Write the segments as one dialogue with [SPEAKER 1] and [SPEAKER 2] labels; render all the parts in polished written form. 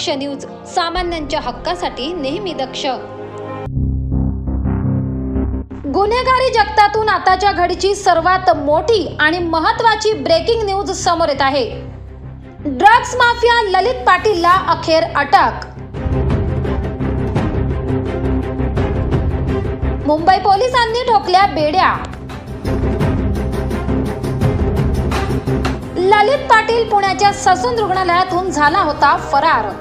[SPEAKER 1] दक्ष news, सामान्यांच्या हक्कासाठी नेहमी दक्ष। गुन्हेगारी जगतातून आताच्या घडीची सर्वात मोठी आणि महत्त्वाची ब्रेकिंग न्यूज समोर येत आहे। ड्रग्स माफिया ललित पाटीलला अखेर अटक। मुंबई पोलिसांनी ठोकल्या बेड्या। ललित पाटील पुण्याच्या ससून रुग्णालयातून झाला होता फरार।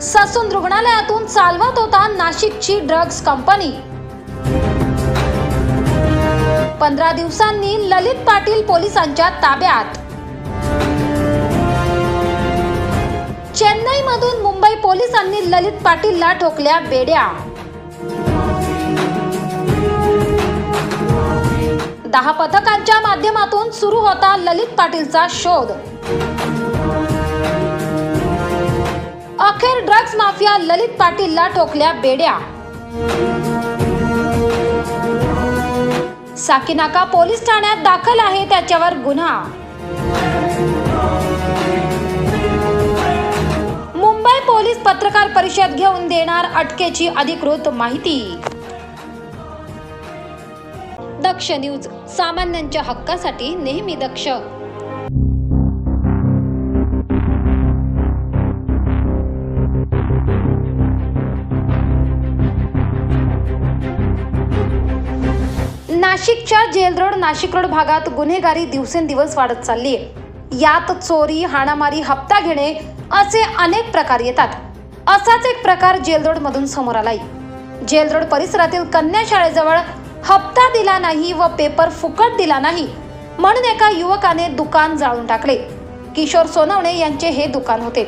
[SPEAKER 1] ससून रुग्णालयातून चालवत होता नाशिकची ड्रग्स कंपनी। 15 दिवसांनी ललित पाटील पोलिसांच्या ताब्यात। चेन्नईमधून मुंबई पोलिसांनी ललित पाटीलला ठोकल्या बेड्या। 10 पथकांच्या माध्यमातून सुरू होता ललित पाटीलचा शोध। अखेर ड्रग्स माफिया ललित पाटीलला ठोकल्या बेड्या। साकीनाका पोलीस ठाण्यात दाखल आहे त्याच्यावर गुन्हा। मुंबई पोलीस पत्रकार परिषद घेऊन देणार अटकेची अधिकृत माहिती। दक्ष न्यूज, सामान्यांच्या हक्कासाठी नेहमी दक्ष। नाशिकच्या जेल रोड नाशिक रोड भागात गुन्हेगारी दिवसेंदिवस वाढत चालली आहे। यात चोरी, हाणामारी, हप्ता घेणे असे अनेक प्रकार येतात। असाच एक प्रकार जेल रोड मधून समोर आलाय। जेल रोड परिसरातील कन्या शाळेजवळ हप्ता दिला नाही व पेपर फुकट दिला नाही म्हणून एका युवकाने दुकान जाळून टाकले। किशोर सोनवणे यांचे हे दुकान होते।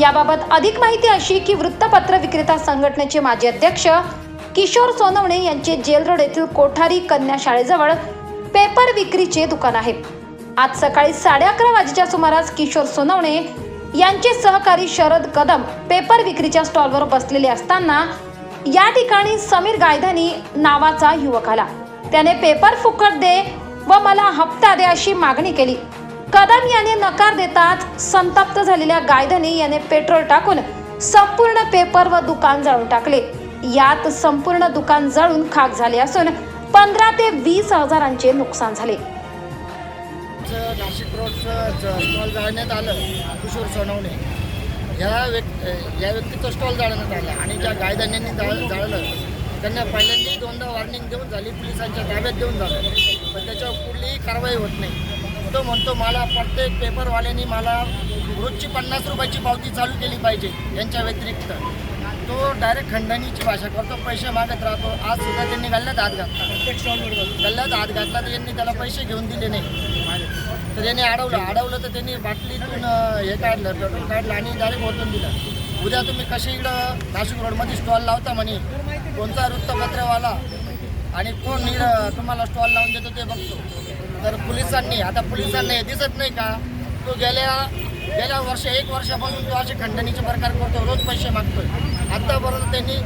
[SPEAKER 1] याबाबत अधिक माहिती अशी की वृत्तपत्र विक्रेता संघटनेचे माजी अध्यक्ष किशोर सोनवणे यांचे जेल रोड येथील कोठारी कन्या शाळेजवळ पेपर विक्रीचे दुकान आहे। आज सकाळी 11:30 वाजेच्या सुमारास किशोर सोनवणे यांचे सहकारी शरद कदम पेपर विक्रीच्या स्टॉलवर बसलेले असताना या ठिकाणी समीर गायधनी नावाचा युवक आला। त्याने पेपर फुकट दे व मला हप्ता दे अशी मागणी केली। कदम याने नकार देताच संतप्त झालेल्या गायधनी याने पेट्रोल टाकून संपूर्ण पेपर व दुकान जाळून टाकले। यात संपूर्ण दुकान जळून खाक झाले असून 15 ते 20 हजारांचे नुकसान झाले।
[SPEAKER 2] नाशिक रोडचं स्टॉल जाळण्यात आलं। किशोर सोनवणे या व्यक्तीचं स्टॉल जाळण्यात आलं आणि ज्या गायधन्यांनी जाळलं त्यांना पहिल्यांदा 2दा वॉर्निंग देऊन झाली, पोलिसांच्या ताब्यात देऊन झालं, पण त्याच्यावर कुठलीही कारवाई होत नाही। तो म्हणतो मला प्रत्येक पेपरवाल्यांनी मला रोजची 50 रुपयाची पावती चालू केली पाहिजे यांच्या व्यतिरिक्त। तो डायरेक्ट खंडणीची भाषा करतो, पैसे मागत राहतो। आज सुद्धा त्यांनी गल्ल्यात हात घातला, तर यांनी त्याला पैसे घेऊन दिले नाही। तर यांनी अडवलं तर त्यांनी बाटलीतून हे काढलं, पेट्रोल काढलं आणि डायरेक्ट ओतून दिलं। उद्या तुम्ही कसे इकडं नाशिक रोडमध्ये स्टॉल लावता म्हणे, कोणता वृत्तपत्रवाला आणि कोण तुम्हाला स्टॉल लावून देतो ते बघतो। तर पोलिसांना हे दिसत नाही का? तो गेल्या 1 वर्षापासून तो असे खंडणीचे प्रकार करतो, रोज पैसे मागतोय। आत्तापर्यंत त्यांनी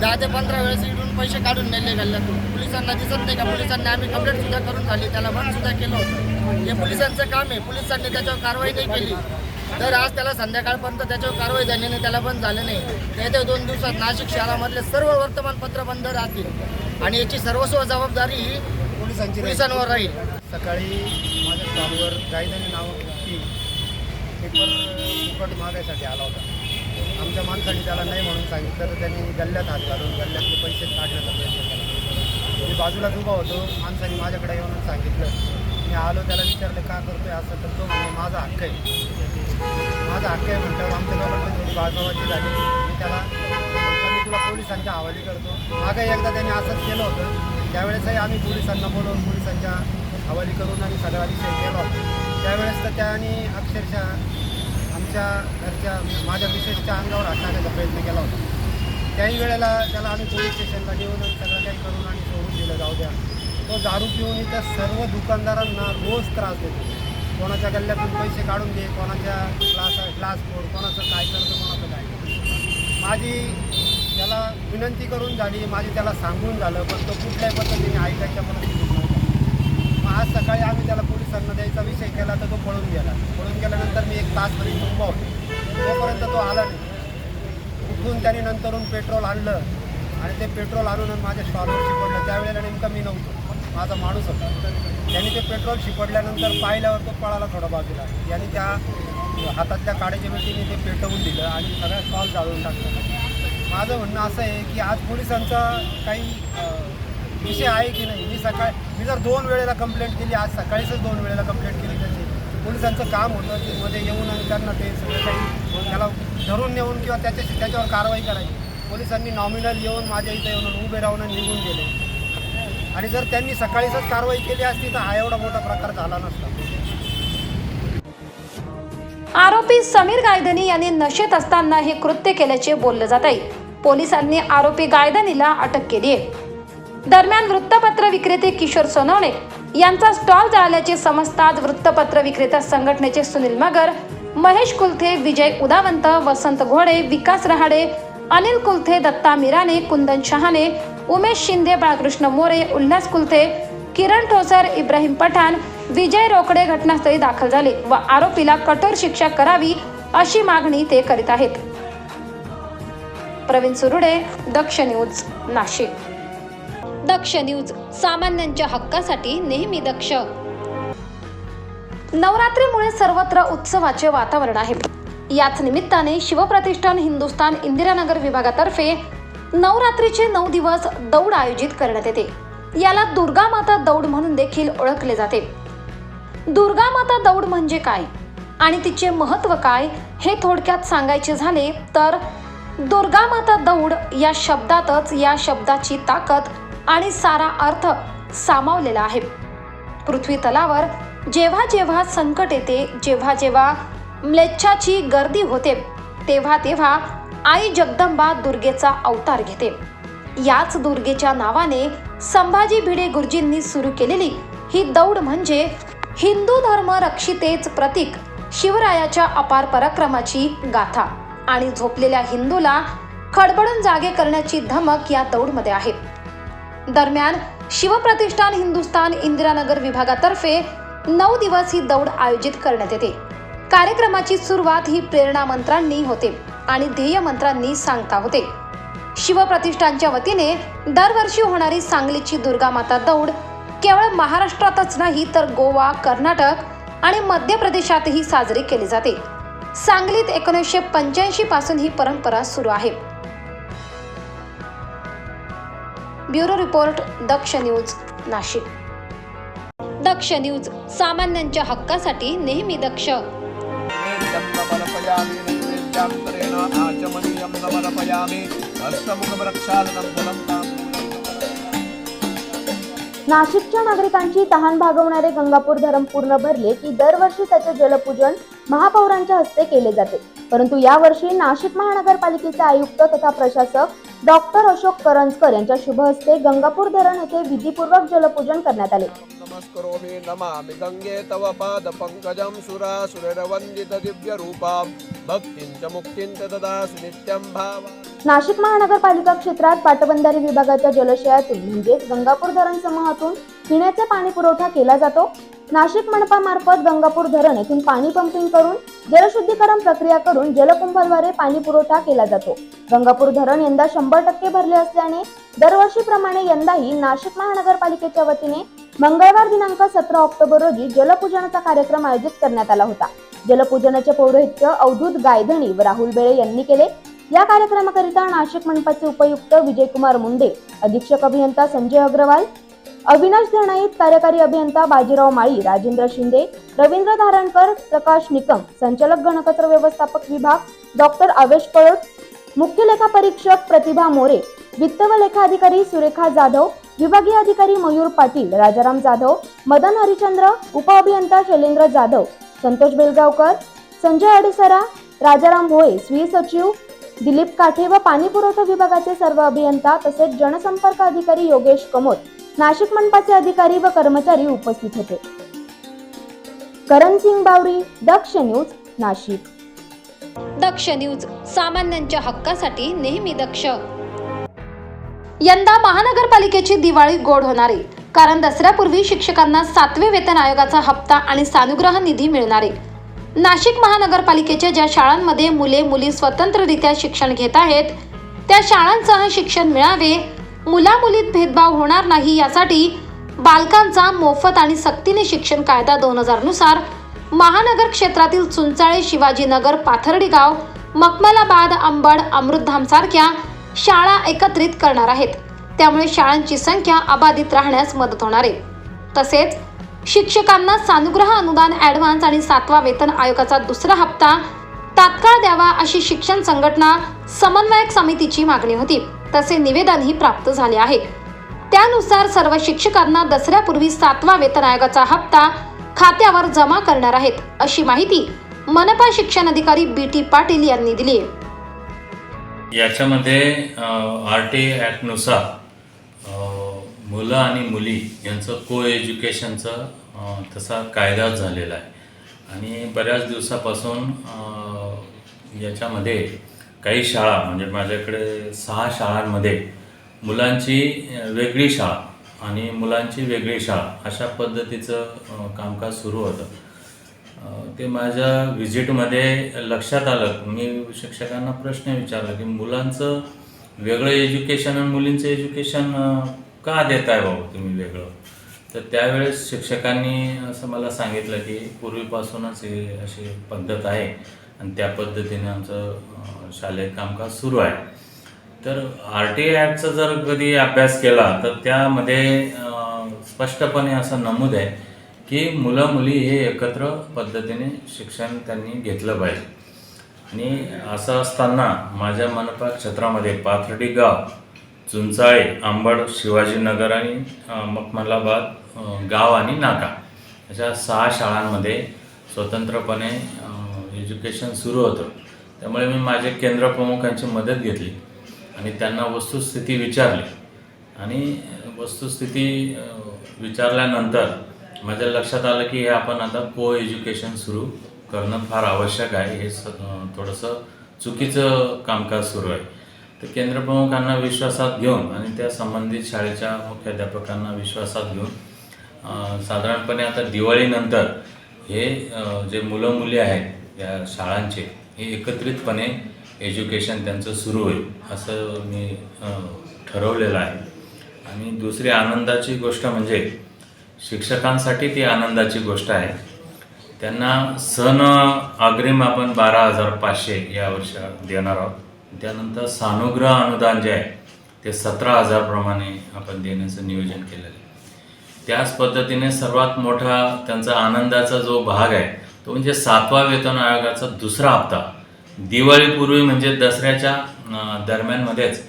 [SPEAKER 2] 10 ते 15 वेळेस इकडून पैसे काढून नेले गल्ल्यातून। पोलिसांना दिसत नाही का? पोलिसांनी आम्ही कंप्लेंट सुद्धा करून झाली, त्याला बंद सुद्धा केलं होतं। हे पोलिसांचं काम आहे, पोलिसांनी त्याच्यावर कारवाई नाही केली तर आज त्याला संध्याकाळपर्यंत त्याच्यावर कारवाई झाली नाही, त्याला बंद झालं नाही। येत्या 2 दिवसात नाशिक शहरामधले सर्व वर्तमानपत्र बंद राहतील आणि याची सर्वस्व जबाबदारी पोलिसांवर राहील।
[SPEAKER 3] सकाळी माझ्या स्टॉलवर गायधनी नावाची पेपर फुकट मागायसाठी आला होता। आमच्या माणसाने त्याला नाही म्हणून सांगितलं तर त्यांनी गल्ल्यात हात घालून गल्ल्यातले पैसे काढण्याचा प्रयत्न केला। मी बाजूलाच उभा होतो, माणसाने माझ्याकडे येऊन सांगितलं। मी आलो, त्याला विचारलं का करतोय असं, तर तो म्हणजे माझा हक्क आहे म्हटल्यावर आमच्या दोघांमध्ये थोडी बाजूबाजी झाली। मी त्याला मी तुला पोलिसांच्या हवाली करतो। मागे एकदा त्यांनी असंच केलं होतं, त्यावेळेसही आम्ही पोलिसांना बोलवून पोलिसांच्या हवाली करून आणि सगळा विषय केला होता। त्यावेळेस तर त्याने अक्षरशः आमच्या घरच्या माझ्या मिसेसच्या अंगावर हात टाकायचा प्रयत्न केला होता। त्याही वेळेला त्याला आम्ही पोलीस स्टेशनला नेऊन सगळं काही करून आणि सोडून दिलं, जाऊ द्या। तो दारू पिऊन इथं सर्व दुकानदारांना रोज त्रास देतो। कोणाच्या गल्ल्यातून पैसे काढून दे, कोणाच्या ग्लास फोड, कोणाचं काय करतो, कोणाचं काय। माझी त्याला त्याला विनंती करून झाली, माझी त्याला सांगून झालं, पण तो कुठल्याही पद्धतीने ऐकायच्या परिस्थितीत नव्हता. मग आज सकाळी आम्ही त्याला पोलिसांना द्यायचा विषय केला तर तो पळून गेला. पळून गेल्यानंतर मी 1 तासपर्यंत उभा होतो, तोपर्यंत तो आला नाही. तिथून त्याने नंतरून पेट्रोल आणलं आणि ते पेट्रोल आणून माझ्या स्टॉलवर शिपडलं. त्यावेळेला नेमकं मी नव्हतो, माझा माणूस होता. त्यांनी ते पेट्रोल शिपडल्यानंतर पाहिल्यावर तो पळाला थोडा बाजूला. याने त्या हातातल्या काड्याच्या मिठीने ते पेटवून दिलं आणि सगळ्या स्टॉल जाळून टाकलं. माझं म्हणणं असं आहे की आज पोलिसांचा काही विषय आहे की नाही. मी जर 2 वेळेला कंप्लेंट केली, आज सकाळीच 2 वेळेला कंप्लेंट केली त्याची. पोलिसांचं काम होतं की मध्ये येऊन आणि त्यांना ते सगळं काही त्याला धरून नेऊन किंवा त्याच्यावर कारवाई करायची. पोलिसांनी नॉमिनल येऊन माझ्या इथं येऊन उभे राहून निघून गेले. आणि जर त्यांनी सकाळीच कारवाई केली असती तर हा एवढा मोठा प्रकार झाला नसता.
[SPEAKER 1] आरोपी समीर गायधनी यांनी नशेत असताना हे कृत्य केल्याचे बोलले जात आहे. पोलिसांनी आरोपी गायधनीला अटक केली आहे. दरम्यान वृत्तपत्र विक्रेते किशोर सोनवणे यांचा स्टॉल जाळल्याचे समजताच वृत्तपत्र विक्रेता संघटनेचे सुनील मगर, महेश कुलथे, विजय उदावंत, वसंत घोडे, विकास रहाडे, अनिल कुलथे, दत्ता मिराने, कुंदन शहाणे, उमेश शिंदे, बाळकृष्ण मोरे, उल्हास कुलथे, किरण ठोसर, इब्राहिम पठाण, विजय रोकडे घटनास्थळी दाखल झाले व आरोपीला कठोर शिक्षा करावी अशी मागणी ते करीत आहेत. प्रवीण सुरुडे, दक्ष न्यूज, नाशिक. दक्ष न्यूज, सामान्यांच्या हक्कासाठी नेहमी दक्ष. नवरात्रीमुळे सर्वत्र उत्सवाचे वातावरण आहे. याच निमित्ताने शिवप्रतिष्ठान हिंदुस्थान इंदिरानगर विभागातर्फे नवरात्रीचे 9 दिवस दौड आयोजित करण्यात येते. याला दुर्गा माता दौड म्हणून देखील ओळखले जाते. दुर्गा माता दौड म्हणजे काय आणि तिचे महत्त्व काय हे थोडक्यात सांगायचे झाले तर दुर्गा माता दौड या शब्दातच या शब्दाची ताकद आणि सारा अर्थ सामावलेला आहे. पृथ्वी तलावर जेव्हा जेव्हा संकट येते, जेव्हा जेव्हा म्लेच्छाची गर्दी होते, तेव्हा तेव्हा आई जगदंबा दुर्गेचा अवतार घेते. याच दुर्गेच्या नावाने संभाजी भिडे गुरुजींनी सुरू केलेली ही दौड म्हणजे हिंदू धर्म रक्षितेच प्रतीक शिवरायाच्या अपार पराक्रमाची गाथा आणि झोपलेल्या हिंदूला खडबडून जागे करण्याची धमक या दौडमध्ये आहे. दरम्यान शिवप्रतिष्ठान हिंदुस्थान इंदिरानगर विभागातर्फे 9 दिवस ही दौड आयोजित करण्यात येते. कार्यक्रमाची सुरुवात ही प्रेरणा मंत्रांनी होते आणि ध्येय मंत्रांनी सांगता होते. शिवप्रतिष्ठानच्या वतीने दरवर्षी होणारी सांगलीची दुर्गा माता दौड केवळ महाराष्ट्रातच नाही तर गोवा, कर्नाटक आणि मध्य प्रदेशातही साजरी केली जाते. सांगलीत 1985 पासून ही परंपरा सुरू आहे. ब्युरो रिपोर्ट, दक्ष न्यूज, नाशिक. दक्ष न्यूज, सामान्यांच्या हक्कासाठी नेहमी दक्ष.
[SPEAKER 4] नाशिकच्या नागरिकांची तहान भागवणारे गंगापूर धरण पूर्ण भरले की दरवर्षी त्याचे जलपूजन महापौरांच्या हस्ते केले जाते. परंतु यावर्षी नाशिक महानगरपालिकेचे आयुक्त तथा प्रशासक डॉक्टर अशोक करंजकर यांच्या शुभ हस्ते गंगापूर धरण येथे विधीपूर्वक जलपूजन करण्यात आले.
[SPEAKER 5] नमस्करोमि नमामि गंगे तव पाद पंकजं सुरासुरवंदित दिव्य रूपं भक्तिं च मुक्तिं च ददासि नित्यं भावा.
[SPEAKER 4] नाशिक महानगरपालिका क्षेत्रात पाटबंधारे विभागाच्या जलाशयातून म्हणजेच गंगापूर धरण समूहातून पिण्याचे पाणी पुरवठा केला जातो. नाशिक मनपामार्फत गंगापूर धरण येथून पाणी पंपिंग करून जलशुद्धीकरण प्रक्रिया करून जलकुंभाद्वारे पाणी पुरवठा केला जातो. गंगापूर धरण यंदा 100% भरले असल्याने दरवर्षीप्रमाणे यंदाही नाशिक महानगरपालिकेच्या वतीने मंगळवार दिनांक 17 ऑक्टोबर रोजी जलपूजनाचा कार्यक्रम आयोजित करण्यात आला होता. जलपूजनाचे पौरोहित्य अवधूत गायधनी व राहुल बेळे यांनी केले. या कार्यक्रमाकरिता नाशिक मनपाचे उपायुक्त विजयकुमार मुंडे, अधीक्षक अभियंता संजय अग्रवाल, अविनाश धनाईत, कार्यकारी अभियंता बाजीराव माळी, राजेंद्र शिंदे, रवींद्र धारणकर, प्रकाश निकम, संचालक घनकचरा व्यवस्थापक विभाग डॉक्टर आवेश पळट, मुख्य लेखा परीक्षक प्रतिभा मोरे, वित्त व लेखा अधिकारी सुरेखा जाधव, विभागीय अधिकारी मयूर पाटील, राजाराम जाधव, मदन हरिचंद्र, उपअभियंता शैलेंद्र जाधव, संतोष बेलगावकर, संजय अडेसरा, राजाराम भोये, स्वी सचिव दिलीप काठे व पाणी पुरवठा विभागाचे सर्व अभियंता तसेच जनसंपर्क अधिकारी योगेश कमोत, नाशिक मनपाचे अधिकारी व कर्मचारी उपस्थित होते. करण सिंग बावरी, दक्ष न्यूज, नाशिक.
[SPEAKER 1] दक्ष न्यूज, सामान्यांच्या हक्कासाठी नेहमी दक्ष. यंदा महानगरपालिकेची दिवाळी गोड होणार आहे, कारण दसऱ्यापूर्वी शिक्षकांना 7वे वेतन आयोगाचा हप्ता आणि सानुग्रह निधी मिळणार आहे. नाशिक महानगरपालिकेच्या ज्या शाळांमध्ये मुले मुली स्वतंत्ररित्या शिक्षण घेत आहेत त्या शाळांसह शिक्षण मिळावे, मुला मुलीत भेदभाव होणार नाही यासाठी बालकांचा मोफत आणि सक्तीने शिक्षण कायदा 2000 नुसार महानगर क्षेत्रातील चुंचाळे, शिवाजीनगर, पाथर्डी गाव, मखमलाबाद, अंबड, अमृतधाम सारख्या शाळा एकत्रित करणार आहेत. त्यामुळे शाळांची संख्या अबाधित राहण्यास मदत होणार आहे. तसेच शिक्षकांना सानुग्रह अनुदान, ॲडव्हान्स आणि 7वा वेतन आयोगाचा दुसरा हप्ता तात्काळ द्यावा अशी शिक्षण संघटना समन्वयक समितीची मागणी होती. तसे निवेदनही प्राप्त झाले आहे. त्यानुसार सर्व शिक्षकांना दसऱ्यापूर्वी 7वा वेतन आयोगाचा हप्ता खात्यावर जमा करणार आहेत, अशी माहिती मनपा शिक्षण अधिकारी BT पाटील यांनी दिली आहे.
[SPEAKER 6] याच्यामध्ये RTA ॲक्टनुसार मुलं आणि मुली यांचं को एज्युकेशनचं तसा कायदा झालेला आहे आणि बऱ्याच दिवसापासून याच्यामध्ये काही शाळा म्हणजे माझ्याकडे 6 शाळांमध्ये मुलांची वेगळी शाळा आणि मुलांची वेगळी शाळा अशा पद्धतीचं कामकाज सुरू होतं. ते माझ्या व्हिजिटमध्ये लक्षात आलं. मी शिक्षकांना प्रश्न विचारला की मुलांचं वेगळं एज्युकेशन आणि मुलींचं एज्युकेशन का देत आहे भाऊ तुम्ही वेगळं? तर त्यावेळेस शिक्षकांनी असं मला सांगितलं की पूर्वीपासूनच ही अशी पद्धत आहे आणि त्या पद्धतीने आमचं शालेय कामकाज सुरू आहे. तर RTA ॲक्टचा जर कधी अभ्यास केला तर त्यामध्ये स्पष्टपणे असं नमूद आहे की मुलं मुली हे एकत्र पद्धतीने शिक्षण त्यांनी घेतलं पाहिजे. आणि असं असताना माझ्या मनपा क्षेत्रामध्ये पाथर्डी गाव, चुंचाळे, अंबड, शिवाजीनगर आणि मखमलाबाद गाव आणि नाका अशा 6 शाळांमध्ये स्वतंत्रपणे एज्युकेशन सुरू होतं. त्यामुळे मी माझे केंद्र प्रमुखांची मदत घेतली आणि त्यांना वस्तुस्थिती विचारली आणि वस्तुस्थिती विचारल्यानंतर माझ्या लक्षात आलं की हे आपण आता को एज्युकेशन सुरू करणं फार आवश्यक आहे. हे थोडंसं चुकीचं कामकाज सुरू आहे. तर केंद्रप्रमुखांना विश्वासात घेऊन आणि त्या संबंधित शाळेच्या मुख्याध्यापकांना विश्वासात घेऊन साधारणपणे आता दिवाळीनंतर हे जे मुलं मुली आहेत या शाळांचे हे एकत्रितपणे एज्युकेशन त्यांचं सुरू होईल असं मी ठरवलेलं आहे. आणि दुसरी आनंदाची गोष्ट म्हणजे शिक्षकांसाठी ती आनंदाची गोष्ट आहे. त्यांना सण अग्रिम आपण 12,500 या वर्षी देणार आहोत. त्यानंतर सानुग्रह अनुदान जे आहे ते 17,000 प्रमाणे आपण देण्याचं नियोजन केलेलं आहे. त्याच पद्धतीने सर्वात मोठा त्यांचा आनंदाचा जो भाग आहे तो म्हणजे 7वा वेतन आयोगाचा दुसरा हप्ता दिवाळीपूर्वी म्हणजे दसऱ्याच्या दरम्यानमध्येच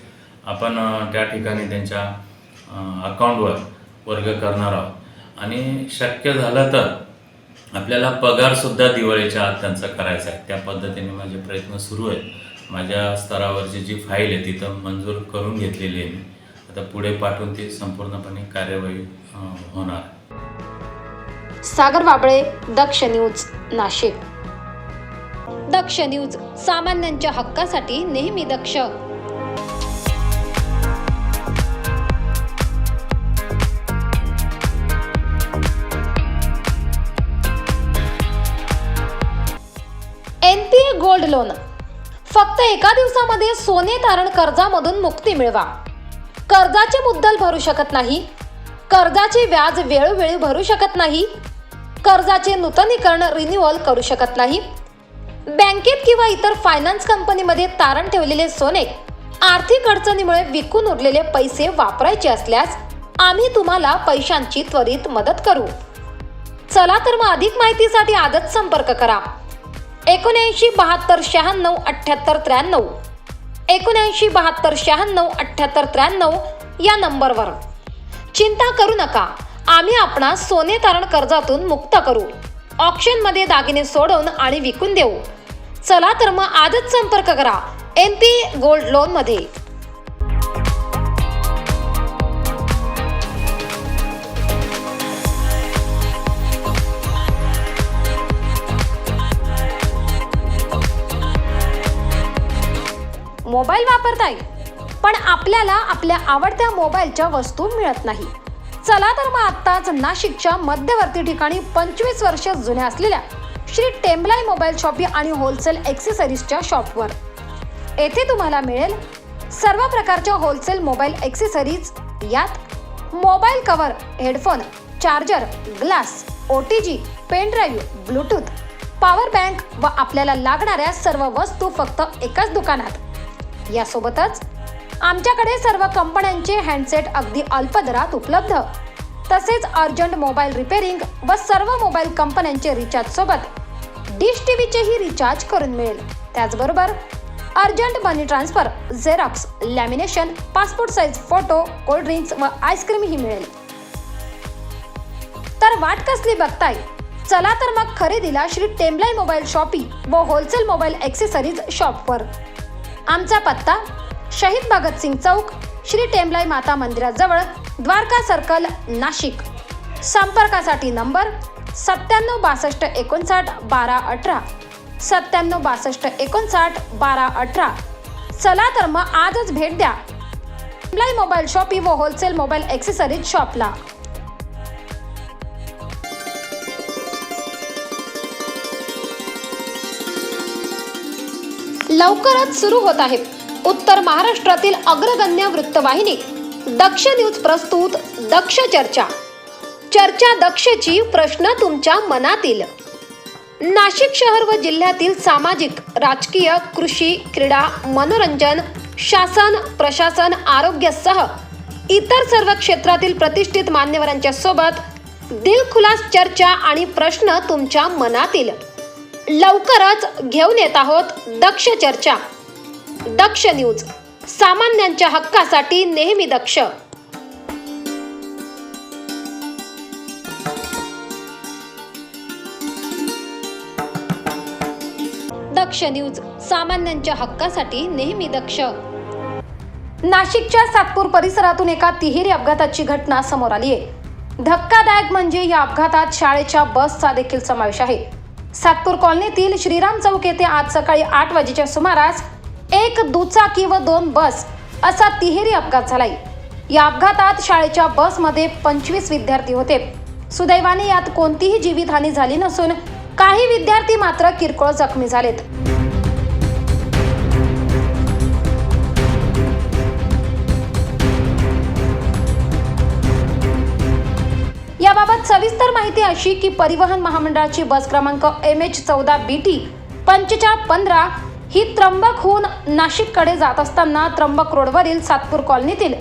[SPEAKER 6] आपण त्या ठिकाणी त्यांच्या अकाउंटवर वर्ग करणार आहोत. आणि शक्य झालं तर आपल्याला पगारसुद्धा दिवाळीच्या आत त्यांचा करायचा आहे. त्या पद्धतीने माझे प्रयत्न सुरू आहेत. माझ्या स्तरावरची जी फाईल आहे तिथं मंजूर करून घेतलेली आहे मी. आता पुढे पाठवून ती संपूर्णपणे कार्यवाही होणार.
[SPEAKER 1] सागर वाबळे, दक्ष न्यूज, नाशिक. दक्ष न्यूज, सामान्यांच्या हक्कासाठी नेहमी दक्ष. NPA gold loan. फक्त एका दिवसामध्ये सोने तारण कर्जामधून मुक्ती मिळवा. कर्जाचे मुद्दल भरू शकत नाही, कर्जाचे व्याज वेळोवेळी भरू शकत नाही, कर्जाचे नूतनीकरण रिन्युअल करू शकत नाही, बँकेत किंवा इतर फायनान्स कंपनीमध्ये तारण ठेवलेले सोने आर्थिक अडचणीमुळे विकून उरलेले पैसे वापरायचे असल्यास आम्ही तुम्हाला पैशांची त्वरित मदत करू. चला तर मग अधिक माहितीसाठी आजच संपर्क करा. 79 72 96 78 93 79 72 96 78 93 या नंबरवर. चिंता करू नका, आम्ही आपणास सोने तारण कर्जातून मुक्त करू. ऑक्शनमध्ये दागिने सोडवून आणि विकून देऊ. चला तर मग आजच संपर्क करा NPA गोल्ड लोन मध्ये. मोबाईल वापरताय पण आपल्याला आपल्या आवडत्या मोबाईलच्या वस्तू मिळत नाही. चला तर मग आत्ताच नाशिकच्या मध्यवर्ती ठिकाणी 25 वर्ष जुन्या असलेल्या श्री टेम्बलाई मोबाईल शॉपी आणि होलसेल ॲक्सेसरीजच्या शॉपवर. येथे तुम्हाला मिळेल सर्व प्रकारच्या होलसेल मोबाईल ॲक्सेसरीज. यात mobile cover, headphone, charger, glass, OTG, pen drive, bluetooth, power bank व आपल्याला लागणाऱ्या सर्व वस्तू फक्त एकाच दुकानात. यासोबतच आमच्याकडे सर्व कंपन्यांचे हँडसेट अगदी अल्प दरात उपलब्ध. तसेच अर्जंट मोबाईल रिपेअरिंग व सर्व मोबाईल कंपन्यांचे रिचार्ज सोबत डिश टीव्हीचेही रिचार्ज करून मिळेल. त्याचबरोबर urgent money transfer, xerox, lamination, passport size photo, cold drinks व आईस्क्रीमही मिळेल. तर वाट कसली बघताय? चला तर मग खरेदीला श्री टेम्बलाई मोबाईल शॉपी व होलसेल मोबाईल ॲक्सेसरीज शॉपवर. आमचा पत्ता शहीद भगतसिंग चौक, श्री टेम्बलाई माता मंदिराजवळ, द्वारका सर्कल, नाशिक. संपर्कासाठी नंबर 97 62 59 12 18, 97 62 59 12 18. चला तर मग आजच भेट द्या टेम्बलाई मोबाईल शॉपी व होलसेल मोबाईल ॲक्सेसरीज शॉपला. लवकरच सुरू होत आहे उत्तर महाराष्ट्रातील अग्रगण्य वृत्तवाहिनी दक्ष न्यूज प्रस्तुत दक्ष चर्चा. चर्चा दक्षची, प्रश्न तुमच्या मनातील. नाशिक शहर व जिल्ह्यातील सामाजिक, राजकीय, कृषी, क्रीडा, मनोरंजन, शासन, प्रशासन, आरोग्यासह इतर सर्व क्षेत्रातील प्रतिष्ठित मान्यवरांच्या सोबत दिलखुलास चर्चा आणि प्रश्न तुमच्या मनातील. लवकरच घेऊन येत आहोत दक्ष चर्चा. दक्ष न्यूज, सामान्यांच्या हक्कासाठी नेहमी दक्ष. दक्ष न्यूज, सामान्यांच्या हक्कासाठी नेहमी दक्ष. नाशिकच्या सातपूर परिसरातून एका तिहेरी अपघाताची घटना समोर आली आहे. धक्कादायक म्हणजे या अपघातात शाळेच्या बसचा देखील समावेश आहे. सातपूर कॉलनीतील श्रीराम चौक येथे आज सकाळी 8 वाजेच्या सुमारास एक दुचाकी व 2 बस असा तिहेरी अपघात झालाय. या अपघातात शाळेच्या बसमध्ये 25 विद्यार्थी होते. सुदैवाने यात कोणतीही जीवितहानी झाली नसून काही विद्यार्थी मात्र किरकोळ जखमी झालेत. याबाबत सविस्तर माहिती अशी की परिवहन महामंडळाची बस क्रमांक MH14BT 4515 ही त्र्यंबकहून नाशिककडे जात असताना त्र्यंबक रोडवरील सातपूर कॉलनीतील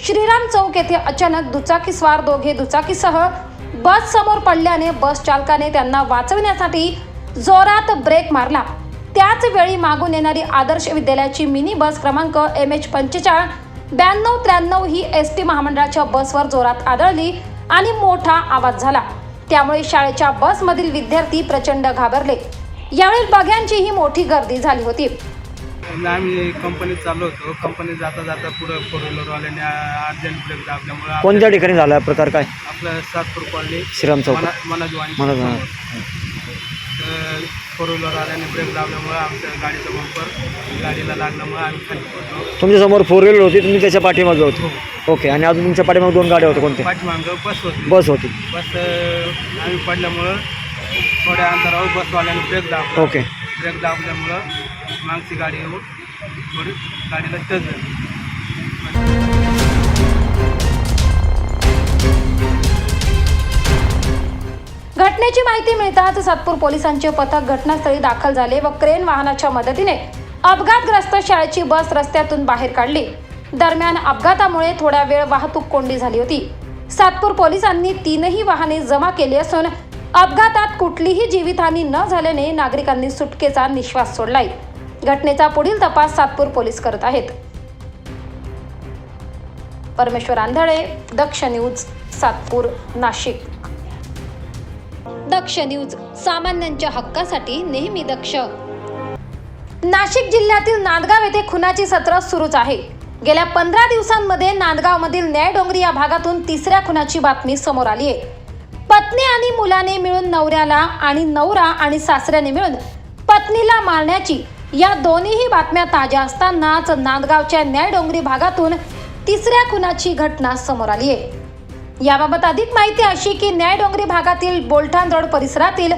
[SPEAKER 1] श्रीराम चौक येथे अचानक दुचाकीस्वार दोघे दुचाकीसह बस समोर पडल्याने बस चालकाने त्यांना वाचवण्यासाठी जोरात ब्रेक मारला. त्याच वेळी मागून येणारी आदर्श विद्यालयाची मिनी बस क्रमांक MH45 9293 ही ST महामंडळाच्या बसवर जोरात आदळली आणि मोठा आवाज झाला. त्यामुळे शाळेच्या बसमधील विद्यार्थी प्रचंड घाबरले. यावेळी बघ्यांचीही मोठी गर्दी झाली होती.
[SPEAKER 7] आम्ही कंपनीत चाललो होतो. कंपनीत जाता जाता पुढं फोर व्हीलरवाल्याने अर्जंट ब्रेक दाबल्यामुळे
[SPEAKER 8] कोणत्या ठिकाणी झाला प्रकार? काय
[SPEAKER 7] आपलं सातपूर कॉलनी
[SPEAKER 8] श्रीराम चौक
[SPEAKER 7] मनोजवानी फोर व्हीलरवाल्याने ब्रेक दाबल्यामुळे आमच्या गाडीचा बंपर गाडीला लागल्यामुळे आम्ही खाली पडलो.
[SPEAKER 8] तुमच्या समोर 4 व्हीलर होती, तुम्ही त्याच्या पाठीमागे होते. ओके. आणि अजून तुमच्या पाठीमागे 2 गाड्या होत्या. कोणत्या?
[SPEAKER 7] पाठीमागं बस होती.
[SPEAKER 8] बस होती.
[SPEAKER 7] बस आम्ही पडल्यामुळं थोड्या अंतरावर बसवाल्याने ब्रेक दाबला.
[SPEAKER 8] ओके.
[SPEAKER 7] ब्रेक दाबल्यामुळं मागची गाडी येऊन थोडी गाडीला टच झाली.
[SPEAKER 1] घटनेची माहिती मिळताच सातपूर पोलिसांचे पथक घटनास्थळी दाखल झाले व क्रेन वाहनाच्या मदतीने अपघातग्रस्त शाळेची बस रस्त्यातून बाहेर काढली. दरम्यान अपघातामुळे थोडा वेळ वाहतूक कोंडी झाली होती. सातपूर पोलिसांनी 3ही वाहने जमा केली असून अपघातात कुठलीही जीवितहानी न झाल्याने नागरिकांनी सुटकेचा निश्वास सोडलाय. घटनेचा पुढील तपास सातपूर पोलीस करत आहेत. परमेश्वर आंधळे, दक्ष न्यूज, सातपूर, नाशिक. दक्ष न्यूज, सामान्यांच्या हक्कासाठी नेहमी दक्ष. नाशिक जिल्ह्यातील नांदगाव येथे खुनाची सत्र सुरूच आहे. गेल्या 15 दिवसांमध्ये नांदगावमधील न्यायडोंगरी या भागातून 3ऱ्या खुनाची बातमी समोर आली आहे. पत्नी आणि मुलाने मिळून नवऱ्याला आणि नवरा आणि सासऱ्याने मिळून पत्नीला मारण्याची या दोन्हीही बातम्या ताज्या असतानाच नांदगावच्या न्यायडोंगरी भागातून तिसऱ्या खुनाची घटना समोर आली आहे। याबाबत अधिक माहिती अशी की न्यायडोंगरी भागातील बोलठाण रोड परिसरातील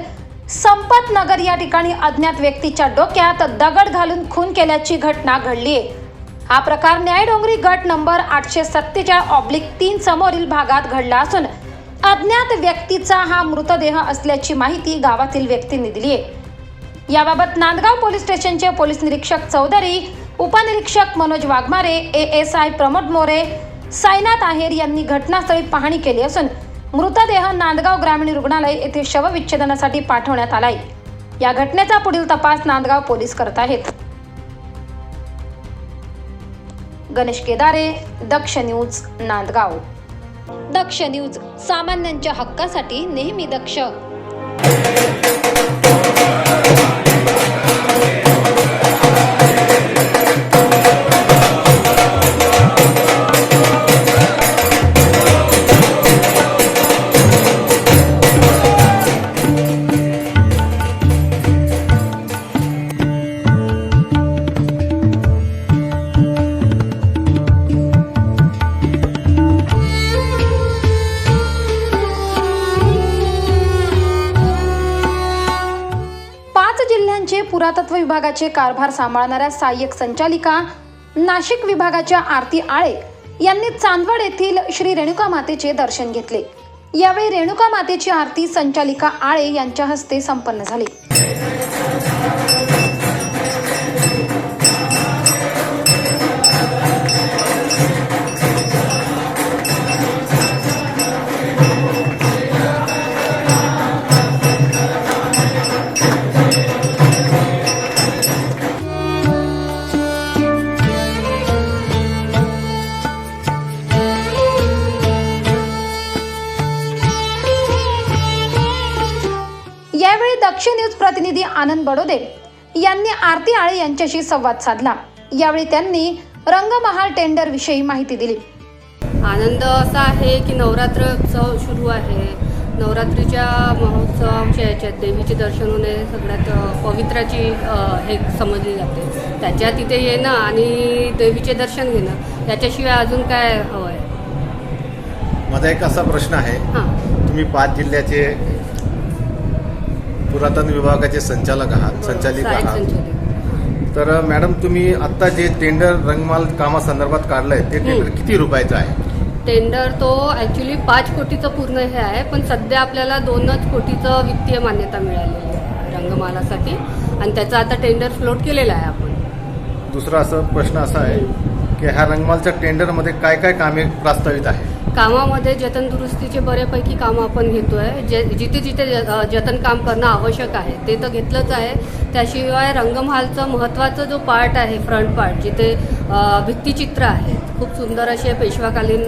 [SPEAKER 1] संपत नगर या ठिकाणी अज्ञात व्यक्तीच्या डोक्यात दगड घालून खून केल्याची घटना घडली आहे। हा प्रकार न्यायडोंगरी गट नंबर 847/3 समोरील भागात घडला असून अज्ञात व्यक्तीचा हा मृतदेह असल्याची माहिती गावातील व्यक्तींनी दिली आहे। याबाबत नांदगाव पोलीस स्टेशनचे पोलीस निरीक्षक चौधरी, उपनिरीक्षक मनोज वाघमारे, ASI प्रमोद मोरे, साईनाथ आहेर यांनी घटनास्थळी पाहणी केली असून मृतदेह नांदगाव ग्रामीण रुग्णालय येथे शवविच्छेदनासाठी पाठवण्यात आलाय। या घटनेचा पुढील तपास नांदगाव पोलीस करत आहेत। गणेश केदारे, दक्ष न्यूज, नांदगाव। दक्ष न्यूज, सामान्यांच्या हक्कासाठी नेहमी दक्ष। जिल्ह्यांचे पुरातत्व विभागाचे कारभार सांभाळणाऱ्या सहाय्यक संचालिका नाशिक विभागाच्या आरती आळे यांनी चांदवड येथील श्री रेणुका मातेचे दर्शन घेतले। यावेळी रेणुका मातेची आरती संचालिका आळे यांच्या हस्ते संपन्न झाली। यावेळी दक्ष न्यूज प्रतिनिधी आनंद बडोदे यांनी आरती आळे यांच्याशी संवाद साधला। यावेळी त्यांनी रंगमहाल टेंडर विषयी माहिती दिली।
[SPEAKER 9] आनंद असा आहे की नवरात्र उत्सव सुरू आहे। नवरात्रीच्या महोत्सवाच्या याच्यात देवीचे दर्शन होणे सगळ्यात पवित्राची हे समजली जाते। त्याच्यात तिथे येणं आणि देवीचे दर्शन घेणं याच्याशिवाय अजून काय हवं आहे?
[SPEAKER 3] माझा एक असा प्रश्न आहे, तुम्ही 5 जिल्ह्याचे पुरातन विभागाचे संचालक आहात, संचालिक आहात, तर मॅडम तुम्ही आता जे टेंडर रंगमाल कामासंदर्भात काढलंय ते टेंडर किती रुपयाचं आहे?
[SPEAKER 9] टेंडर तो ॲक्च्युली 5 कोटीचं पूर्ण हे आहे, पण सध्या आपल्याला 2 कोटीचं वित्तीय मान्यता मिळालेली आहे रंगमालासाठी आणि त्याचा आता टेंडर फ्लोट केलेला आहे आपण।
[SPEAKER 3] दुसरा असा प्रश्न असा आहे की ह्या रंगमालच्या टेंडरमध्ये काय काय कामे प्रस्तावित आहे?
[SPEAKER 9] कामामध्ये जतन दुरुस्तीचे बऱ्यापैकी कामं आपण घेतोय। जिथे जिथे जतन काम करणं आवश्यक आहे ते तर घेतलंच आहे। त्याशिवाय रंगमहालचं महत्त्वाचं जो पार्ट आहे, फ्रंट पार्ट, जिथे भित्तिचित्र आहेत, खूप सुंदर असे पेशवाकालीन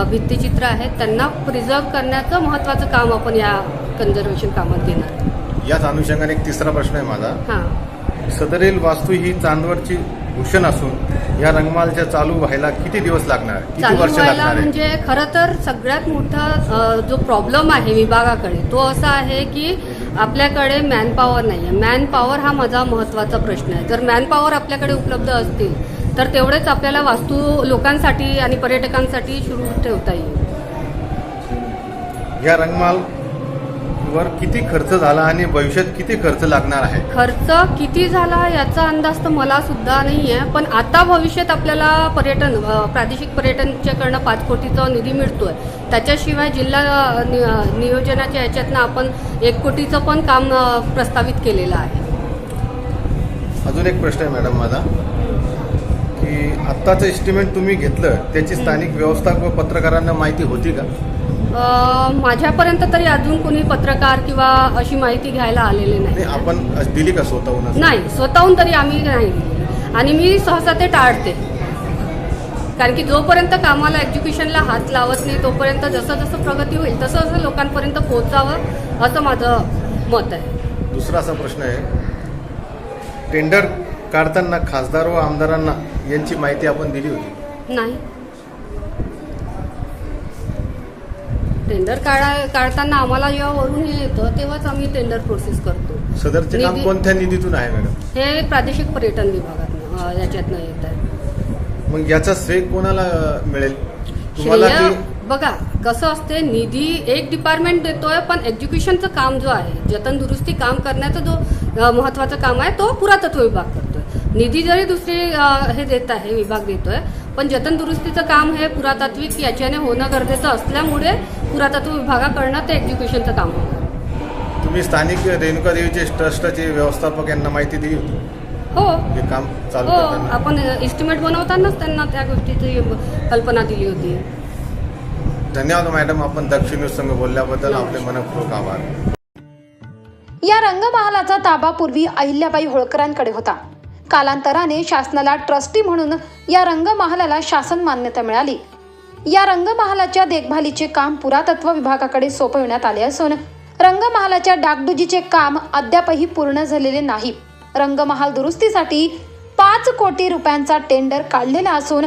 [SPEAKER 9] भित्तिचित्र आहेत, त्यांना प्रिझर्व करण्याचं महत्त्वाचं काम आपण या कन्झर्वेशन कामात घेणार।
[SPEAKER 3] याच अनुषंगाने एक तिसरा प्रश्न आहे माझा। सदरील वास्तू ही चांदवडची भूषण असून या रंगमालच्या चालू व्हायला किती दिवस लागणार, किती वर्ष लागणार?
[SPEAKER 9] म्हणजे खरं तर सगळ्यात मोठा जो प्रॉब्लेम आहे विभागाकडे तो असा आहे की आपल्याकडे मॅनपॉवर नाही आहे। मॅनपॉवर हा माझा महत्त्वाचा प्रश्न आहे। जर मॅनपॉवर आपल्याकडे उपलब्ध असतील तर तेवढेच आपल्याला वास्तू लोकांसाठी आणि पर्यटकांसाठी सुरू ठेवता येईल।
[SPEAKER 3] या रंगमाल वर किती खर्च झाला आणि भविष्यात किती खर्च लागणार आहे?
[SPEAKER 9] खर्च किती झाला याचा अंदाज तर मला सुद्धा नाही आहे, पण आता भविष्यात आपल्याला प्रादेशिक पर्यटनच्याकडनं 5 कोटीचा निधी मिळतोय। त्याच्याशिवाय जिल्हा नियोजनाच्या याच्यातनं आपण 1 कोटीचं पण काम प्रस्तावित केलेलं आहे।
[SPEAKER 3] अजून एक प्रश्न आहे मॅडम माझा की आत्ताचं एस्टिमेट तुम्ही घेतलं त्याची स्थानिक व्यवस्थापक व पत्रकारांना माहिती होती का?
[SPEAKER 9] माझ्यापर्यंत तरी अजून कोणी पत्रकार किंवा अशी माहिती घ्यायला आलेले नाही।
[SPEAKER 3] आपण दिली का स्वतःहून?
[SPEAKER 9] नाही, स्वतःहून तरी आम्ही नाही दिली आणि मी सहसा ते टाळते, कारण की जोपर्यंत कामाला एक्झिक्युशनला हात लावत नाही तोपर्यंत जसं जसं प्रगती होईल तसं तसं लोकांपर्यंत पोहोचावं असं माझं मत आहे।
[SPEAKER 3] दुसरा असा प्रश्न आहे, टेंडर काढताना खासदार व आमदारांना यांची माहिती आपण दिली होती?
[SPEAKER 9] नाही। टेंडर काढताना आम्हाला जेव्हा वरून हे येतं तेव्हाच आम्ही टेंडर प्रोसेस करतो.
[SPEAKER 5] सदरचे काम
[SPEAKER 9] निधी-
[SPEAKER 5] कोणत्या निधीतून आहे मॅडम?
[SPEAKER 9] हे प्रादेशिक पर्यटन विभागातनं याच्यातनं येत आहे.
[SPEAKER 5] मग याचा श्रेय कोणाला मिळेल, तुम्हाला
[SPEAKER 9] श्रेय
[SPEAKER 5] की
[SPEAKER 9] बघा कसं असते, निधी एक डिपार्टमेंट देतोय पण एक्झिक्युशनचं काम जो आहे, जतन दुरुस्ती काम करण्याचं जो महत्त्वाचं काम आहे तो पुरातत्व विभाग करतोय. निधी जरी दुसरी हे देत आहे, विभाग देतोय, पण जतन दुरुस्तीचं काम हे पुरातात्विक याच्याने होणं गरजेचं असल्यामुळे पुरातत्व विभागाकडनं ते एक्झिक्युशनचं काम होतं.
[SPEAKER 5] तुम्ही स्थानिक रेणुका देवीचे ट्रस्टचे व्यवस्थापक यांना माहिती दिली होती
[SPEAKER 9] हो
[SPEAKER 5] हे काम चालू
[SPEAKER 9] हो,
[SPEAKER 5] करताना?
[SPEAKER 9] आपण एस्टिमेट बनवतानाच त्यांना त्या गोष्टीची कल्पना दिली होती.
[SPEAKER 5] धन्यवाद मॅडम, आपण दक्षिण न्यूज संघ बोलल्याबद्दल आपले मनपूर्वक आभार.
[SPEAKER 1] या रंगमहालाचा ताबा पूर्वी अहिल्याबाई होळकरांकडे होता. कालांतराने शासनाला ट्रस्टी म्हणून या रंगमहालाला शासन मान्यता मिळाली. या रंगमहालाच्या देखभालीचे काम पुरातत्व विभागाकडे सोपविण्यात आले असून रंगमहालाच्या डागडुजीचे काम अद्यापही पूर्ण झालेले नाही. रंगमहाल दुरुस्तीसाठी 5 कोटी रुपयांचा टेंडर काढलेला असून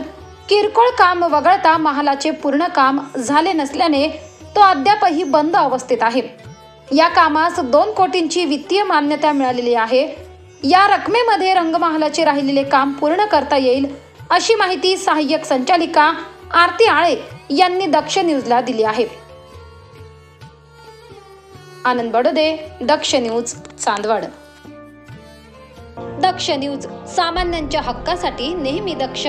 [SPEAKER 1] किरकोळ काम वगळता महालाचे पूर्ण काम झाले नसल्याने तो अद्यापही बंद अवस्थेत आहे. या कामास 2 कोटींची वित्तीय मान्यता मिळालेली आहे. या रकमेमध्ये रंगमहालाचे राहिलेले काम पूर्ण करता येईल अशी माहिती सहाय्यक संचालिका आरती आळे यांनी दक्ष न्यूजला दिली आहे. आनंद बडोदे, दक्ष न्यूज, चांदवड. दक्ष न्यूज, सामान्यांच्या हक्कासाठी नेहमी दक्ष.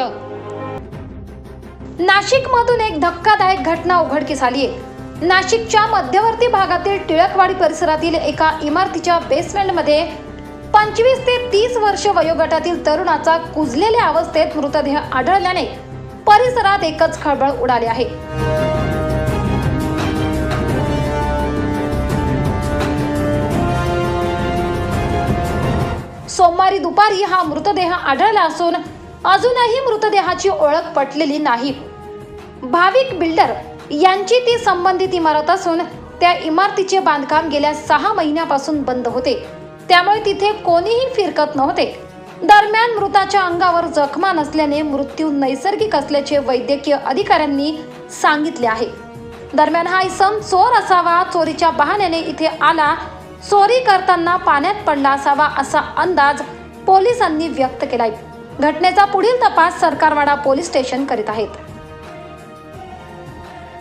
[SPEAKER 1] नाशिकमधून एक धक्कादायक घटना उघडकीस आली आहे. नाशिकच्या मध्यवर्ती भागातील टिळकवाडी परिसरातील एका इमारतीच्या बेसमेंटमध्ये 25 ते 30 वर्ष वयोगटातील तरुणाचा कुजलेल्या अवस्थेत मृतदेह आढळल्याने परिसरात एकच खळबळ उडाली आहे. सोमवारी दुपारी हा मृतदेह आढळला असून अजूनही मृतदेहाची ओळख पटलेली नाही. भाविक बिल्डर यांची ती संबंधित इमारत असून त्या इमारतीचे बांधकाम गेल्या 6 महिन्यापासून बंद होते, त्यामुळे तिथे कोणीही फिरकत नव्हते. दरम्यान मृताच्या अंगावर जखमा नसल्याने मृत्यू नैसर्गिक असल्याचे वैद्यकीय अधिकाऱ्यांनी सांगितले आहे. दरम्यान हा इसम चोर असावा, चोरीच्या बहाण्याने इथे आला, चोरी करताना पाण्यात पडला असावा असा अंदाज पोलिसांनी व्यक्त केलाय. घटनेचा पुढील तपास सरकारवाडा पोलीस स्टेशन करीत आहेत.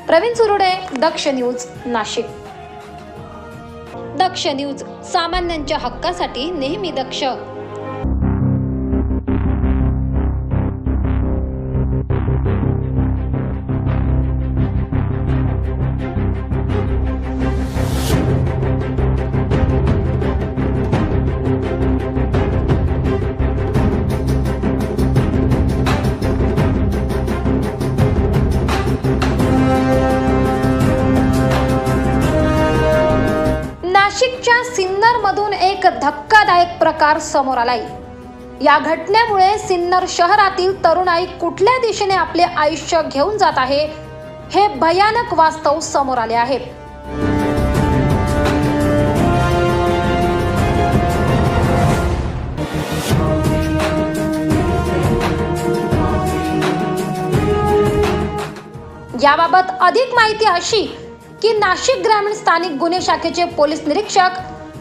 [SPEAKER 1] प्रवीण सुरुडे, दक्ष न्यूज, नाशिक. दक्ष न्यूज, सामान्यांच्या हक्कासाठी नेहमी दक्ष. नाशिकच्या सिन्नर मधून एक धक्कादायक प्रकार समोर आलाय. या घटनेमुळे सिन्नर शहरातील तरुणाई कुठल्या दिशेने आपले आयुष्य घेऊन जात आहे हे भयानक वास्तव समोर आले आहे. याबाबत अधिक माहिती अशी की नाशिक ग्रामीण स्थानिक गुन्हे शाखेचे पोलीस निरीक्षक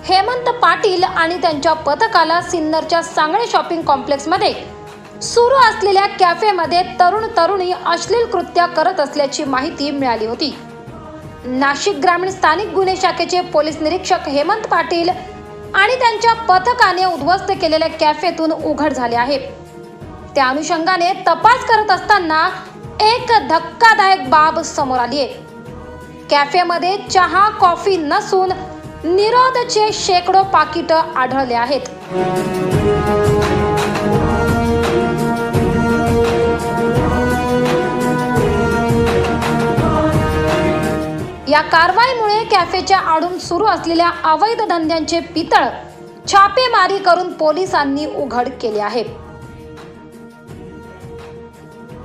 [SPEAKER 1] हेमंत पाटील आणि त्यांच्या पथकाला सिन्नरच्या सांगळे शॉपिंग कॉम्प्लेक्समध्ये सुरू असलेल्या कॅफेमध्ये तरुण तरुणी अश्लील कृत्य करत असल्याची माहिती मिळाली होती. नाशिक ग्रामीण स्थानिक गुन्हे शाखेचे पोलीस निरीक्षक हेमंत पाटील आणि त्यांच्या पथकाने उद्ध्वस्त केलेल्या कॅफेतून उघड झाले आहे. त्या अनुषंगाने तपास करत असताना एक धक्कादायक बाब समोर आली आहे. कॅफेमध्ये चहा कॉफी नसून निरोधचे शेकडो पाकिट आढळले आहेत. या कारवाईमुळे कॅफेच्या आडून सुरू असलेल्या अवैध धंद्यांचे पितळ छापेमारी करून पोलिसांनी उघड केले आहे.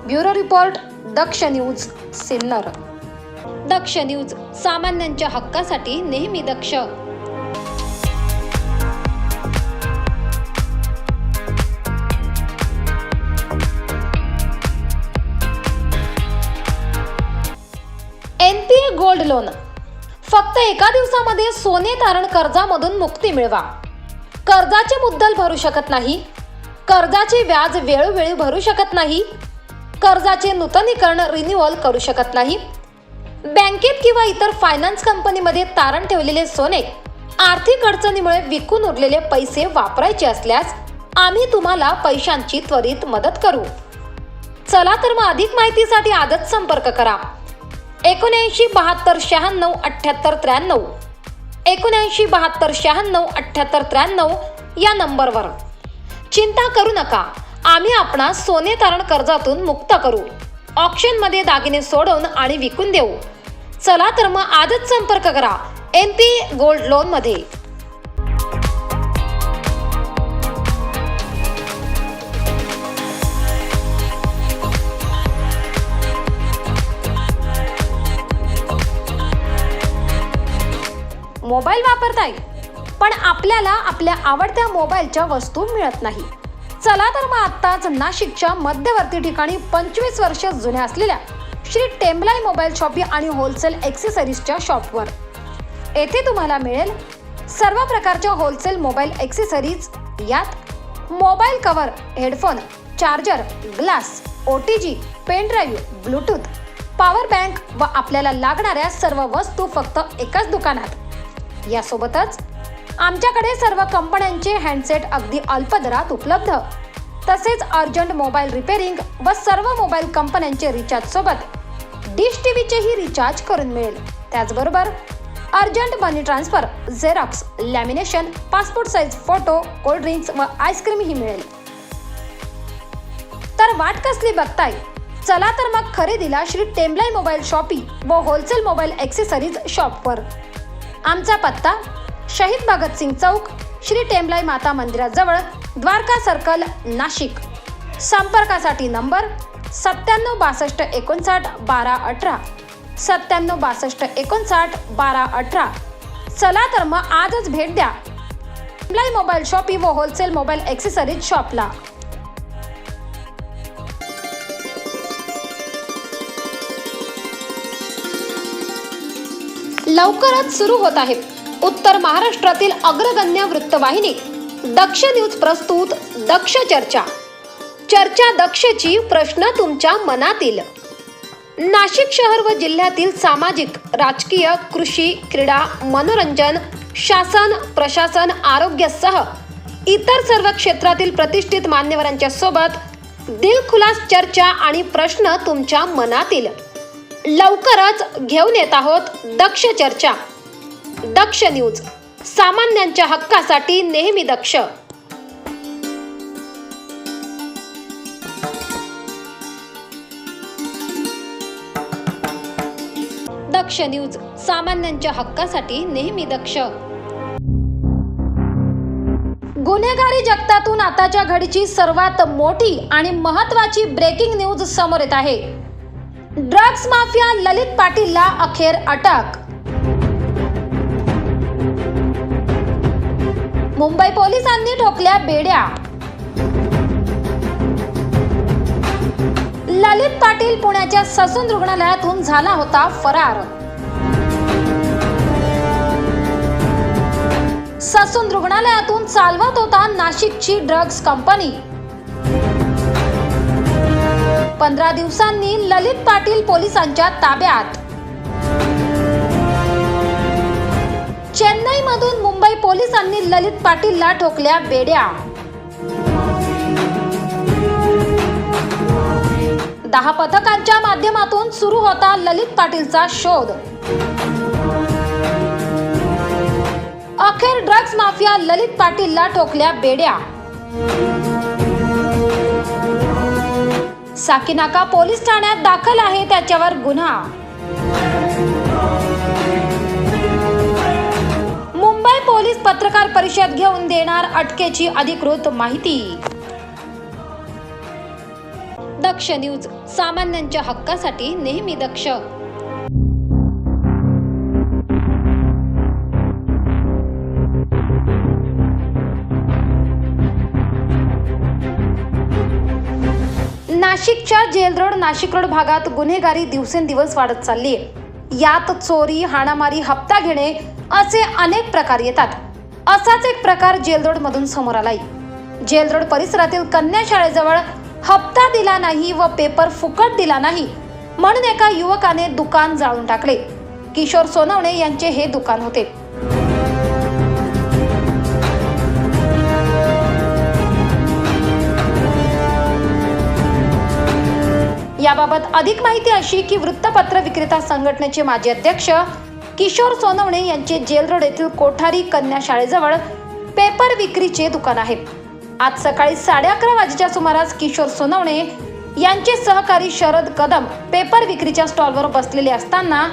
[SPEAKER 1] ब्युरो रिपोर्ट, दक्ष न्यूज, सिन्नर. दक्ष न्यूज, सामान्यांच्या हक्कासाठी नेहमी दक्ष. NPA gold loan. फक्त एका दिवसामध्ये सोने तारण कर्जामधून मुक्ती मिळवा. कर्जाचे मुद्दल भरू शकत नाही, कर्जाचे व्याज वेळोवेळी भरू शकत नाही, कर्जाचे नूतनीकरण रिन्युअल करू शकत नाही, बँकेत किंवा इतर फायनान्स कंपनीमध्ये तारण ठेवलेले सोने आर्थिक अडचणीमुळे विकून उरलेले पैसे वापरायचे असल्यास आम्ही तुम्हाला पैशांची त्वरित मदत करू. चला तर मग अधिक माहितीसाठी आजच संपर्क करा 79 72 96 78 93 79 72 96 78 93 या नंबरवर. चिंता करू नका, आम्ही आपणास सोने तारण कर्जातून मुक्त करू, ऑक्शनमध्ये दागिने सोडवून आणि विकून देऊ. चला तर मग आजच संपर्क करा MP गोल्ड लोन मध्ये. मोबाईल वापरताय पण आपल्याला आपल्या आवडत्या मोबाईलच्या वस्तू मिळत नाही. चला तर मग आत्ताच नाशिकच्या मध्यवर्ती ठिकाणी 25 वर्ष जुन्या असलेल्या श्री टेम्बलाई मोबाईल शॉपी आणि होलसेल ॲक्सेसरीजच्या शॉपवर. येथे तुम्हाला मिळेल सर्व प्रकारच्या होलसेल मोबाईल ॲक्सेसरीज. यात mobile cover, headphone, charger, glass, OTG, pen drive, bluetooth, power bank व आपल्याला लागणाऱ्या सर्व वस्तू फक्त एकाच दुकानात. यासोबतच आमच्याकडे सर्व कंपन्यांचे हँडसेट अगदी अल्प दरात उपलब्ध. तसेच अर्जंट मोबाईल रिपेअरिंग व सर्व मोबाईल कंपन्यांचे रिचार्ज सोबत डिश टीव्हीचेही रिचार्ज करून मिळेल. त्याचबरोबर urgent money transfer, xerox, lamination, passport size photo, cold drinks व आईस्क्रीमही मिळेल. तर वाट कसली बघताय? चला तर मग खरेदीला श्री टेम्बलाई मोबाईल शॉपी व होलसेल मोबाईल ॲक्सेसरीज शॉपवर. आमचा पत्ता शहीद भगतसिंग चौक, श्री टेम्बलाई माता मंदिराजवळ, द्वारका सर्कल, नाशिक. संपर्कासाठी नंबर 97 62 59 12 18 97 62 59 12 18. चला तर मग आजच भेट द्या टेम्बलाई मोबाईल शॉपी व होलसेल मोबाईल ॲक्सेसरीज शॉपला. लवकरच सुरू होत आहे उत्तर महाराष्ट्रातील अग्रगण्य वृत्तवाहिनी दक्ष न्यूज प्रस्तुत दक्ष चर्चा. चर्चा दक्षची, प्रश्न तुमच्या मनातील. नाशिक शहर व जिल्ह्यातील सामाजिक, राजकीय, कृषी, क्रीडा, मनोरंजन, शासन, प्रशासन, आरोग्यासह इतर सर्व क्षेत्रातील प्रतिष्ठित मान्यवरांच्या सोबत दिलखुलास चर्चा आणि प्रश्न तुमच्या मनातील. लवकरच घेऊन येत आहोत दक्ष चर्चा. दक्ष न्यूज, सामान्यांच्या हक्कासाठी नेहमी दक्ष. दक्ष न्यूज, सामान्यांच्या हक्कासाठी नेहमी दक्ष. गुन्हेगारी जगतातून आताच्या घडीची सर्वात मोठी आणि महत्त्वाची ब्रेकिंग न्यूज समोर येत आहे. ड्रग्ज माफिया ललित पाटीलला अखेर अटक. मुंबई पोलिसांनी ठोकल्या बेड्या. ललित पाटील पुण्याच्या ससून रुग्णालयातून झाला होता फरार. ससून रुग्णालयातून चालवत होता नाशिकची ड्रग्ज कंपनी. 15 दिवसांनी ललित पाटील पोलिसांच्या ताब्यात. चेन्नईमधून मुंबई पोलिसांनी ललित पाटीलला ठोकल्या बेड्या. 10 पथकांच्या माध्यमातून सुरू होता ललित पाटीलचा शोध. अखेर ड्रग्ज माफिया ललित पाटीलला ठोकल्या बेड्या. साकीनाका पोलीस ठाण्यात दाखल आहे त्याच्यावर गुन्हा. मुंबई पोलीस पत्रकार परिषद घेऊन देणार अटकेची अधिकृत माहिती. दक्ष न्यूज, सामान्यांच्या हक्कासाठी नेहमी दक्ष. नाशिकच्या जेल रोड, नाशिक रोड भागात गुन्हेगारी दिवसेंदिवस वाढत चालली आहे. यात चोरी, हाणामारी, हप्ता घेणे असे अनेक प्रकार येतात. असाच एक प्रकार जेलरोड मधून समोर आलाय. जेलरोड परिसरातील कन्या शाळेजवळ हप्ता दिला नाही व पेपर फुकट दिला नाही म्हणून एका युवकाने दुकान जाळून टाकले. किशोर सोनवणे यांचे हे दुकान होते. याबाबत अधिक माहिती अशी की वृत्तपत्र विक्रेता संघटनेचे माजी अध्यक्ष किशोर सोनवणे यांचे जेलरोड येथील कोठारी कन्या शाळेजवळ पेपर विक्रीचे दुकान आहे. आज सकाळी 11:30 वाजेच्या सुमारास किशोर सोनवणे यांचे सहकारी शरद कदम पेपर विक्रीच्या स्टॉलवर बसलेले असताना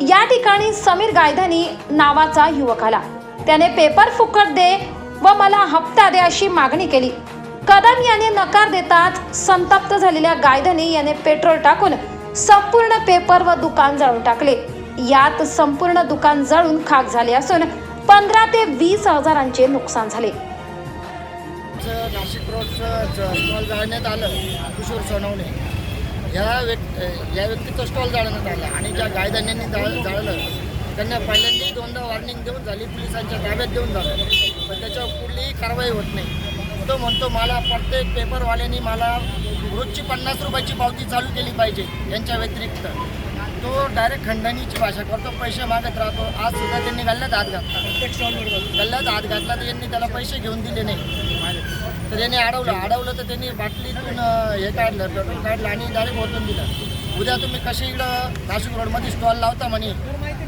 [SPEAKER 1] या ठिकाणी समीर गायधनी नावाचा युवक आला. त्याने पेपर फुकट दे व मला हप्ता दे अशी मागणी केली. कदम याने नकार देताच संतप्त झालेल्या गायधनी याने पेट्रोल टाकून संपूर्ण पेपर व दुकान जाळून टाकले. यात संपूर्ण दुकान जळून खाक झाले असून 15 ते 20 हजारांचे नुकसान झाले.
[SPEAKER 2] नाशिक रोडचं स्टॉल जाळण्यात आलं. किशोर सोनवणे या व्यक्तीचं स्टॉल जाळण्यात आलं आणि ज्या गायधन्यांनी जाळलं त्यांना पहिल्यांदा 2दा वॉर्निंग देऊन झाली, पोलिसांच्या ताब्यात देऊन झालं, पण त्याच्यावर कुठलीही कारवाई होत नाही. तो म्हणतो मला प्रत्येक पेपरवाल्यांनी मला रोजची 50 रुपयाची पावती चालू केली पाहिजे. यांच्या व्यतिरिक्त तो डायरेक्ट खंडणीची भाषा करतो, पैसे मागत राहतो. आज सुद्धा त्यांनी गल्ल्यात हात घातला तर यांनी त्याला पैसे घेऊन दिले नाही. तर यांनी अडवलं तर त्यांनी बाटलीतून हे काढलं, पेट्रोल काढलं आणि डायरेक्ट ओतून दिलं. उद्या तुम्ही कशी इकडं नाशिक रोडमध्ये स्टॉल लावता म्हणे,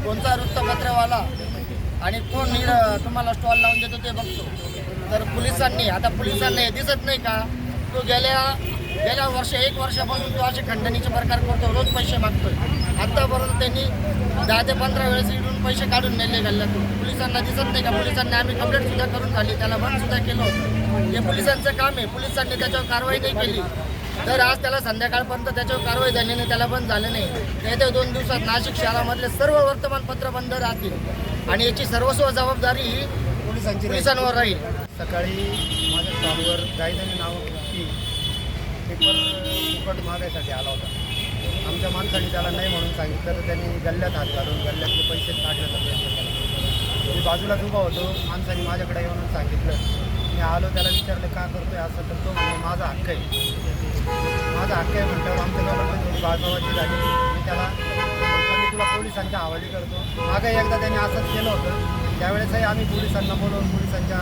[SPEAKER 2] कोणता वृत्तपत्रवाला आणि कोण तुम्हाला स्टॉल लावून देतो ते बघतो. तर पोलिसांना हे दिसत नाही का, तो गेल्या 1 वर्षापासून तो असे खंडणीचे प्रकार करतो, रोज पैसे मागतोय. आत्तापर्यंत त्यांनी 10 ते 15 वेळेस इकडून पैसे काढून नेले गल्ल्यातून. पोलिसांना दिसत नाही का? पोलिसांनी आम्ही कंप्लेंट सुद्धा करून झाली, त्याला बंद सुद्धा केलं होतं. हे पोलिसांचं काम आहे. पोलिसांनी त्याच्यावर कारवाई नाही केली तर आज त्याला संध्याकाळपर्यंत त्याच्यावर कारवाई झाली नाही, त्याला बंद झालं नाही. येत्या 2 दिवसात नाशिक शहरामधले सर्व वर्तमानपत्र बंद राहतील आणि याची सर्वस्व जबाबदारी ही पोलिसांवर राहील.
[SPEAKER 3] सकाळी माझ्या स्टॉलवर गायधनी नावाची पेपर फुकट मागायसाठी आला होता. आमच्या माणसाने त्याला नाही म्हणून सांगितलं तर त्यांनी गल्ल्यात हात घालून गल्ल्यातले पैसे काढण्याचा प्रयत्न केला. मी बाजूलाच उभा होतो. माणसाने माझ्याकडे येऊन सांगितलं. मी आलो, त्याला विचारलं का करतोय असं, तर तो म्हणजे माझा हक्क आहे म्हटल्यावर आमच्या दोघांमध्ये थोडी बाजूबाजी झाली. मी त्याला मी तुला पोलिसांच्या हवाली करतो. मागे एकदा त्यांनी असंच केलं होतं. त्यावेळेसही आम्ही पोलिसांना बोलवून पोलिसांच्या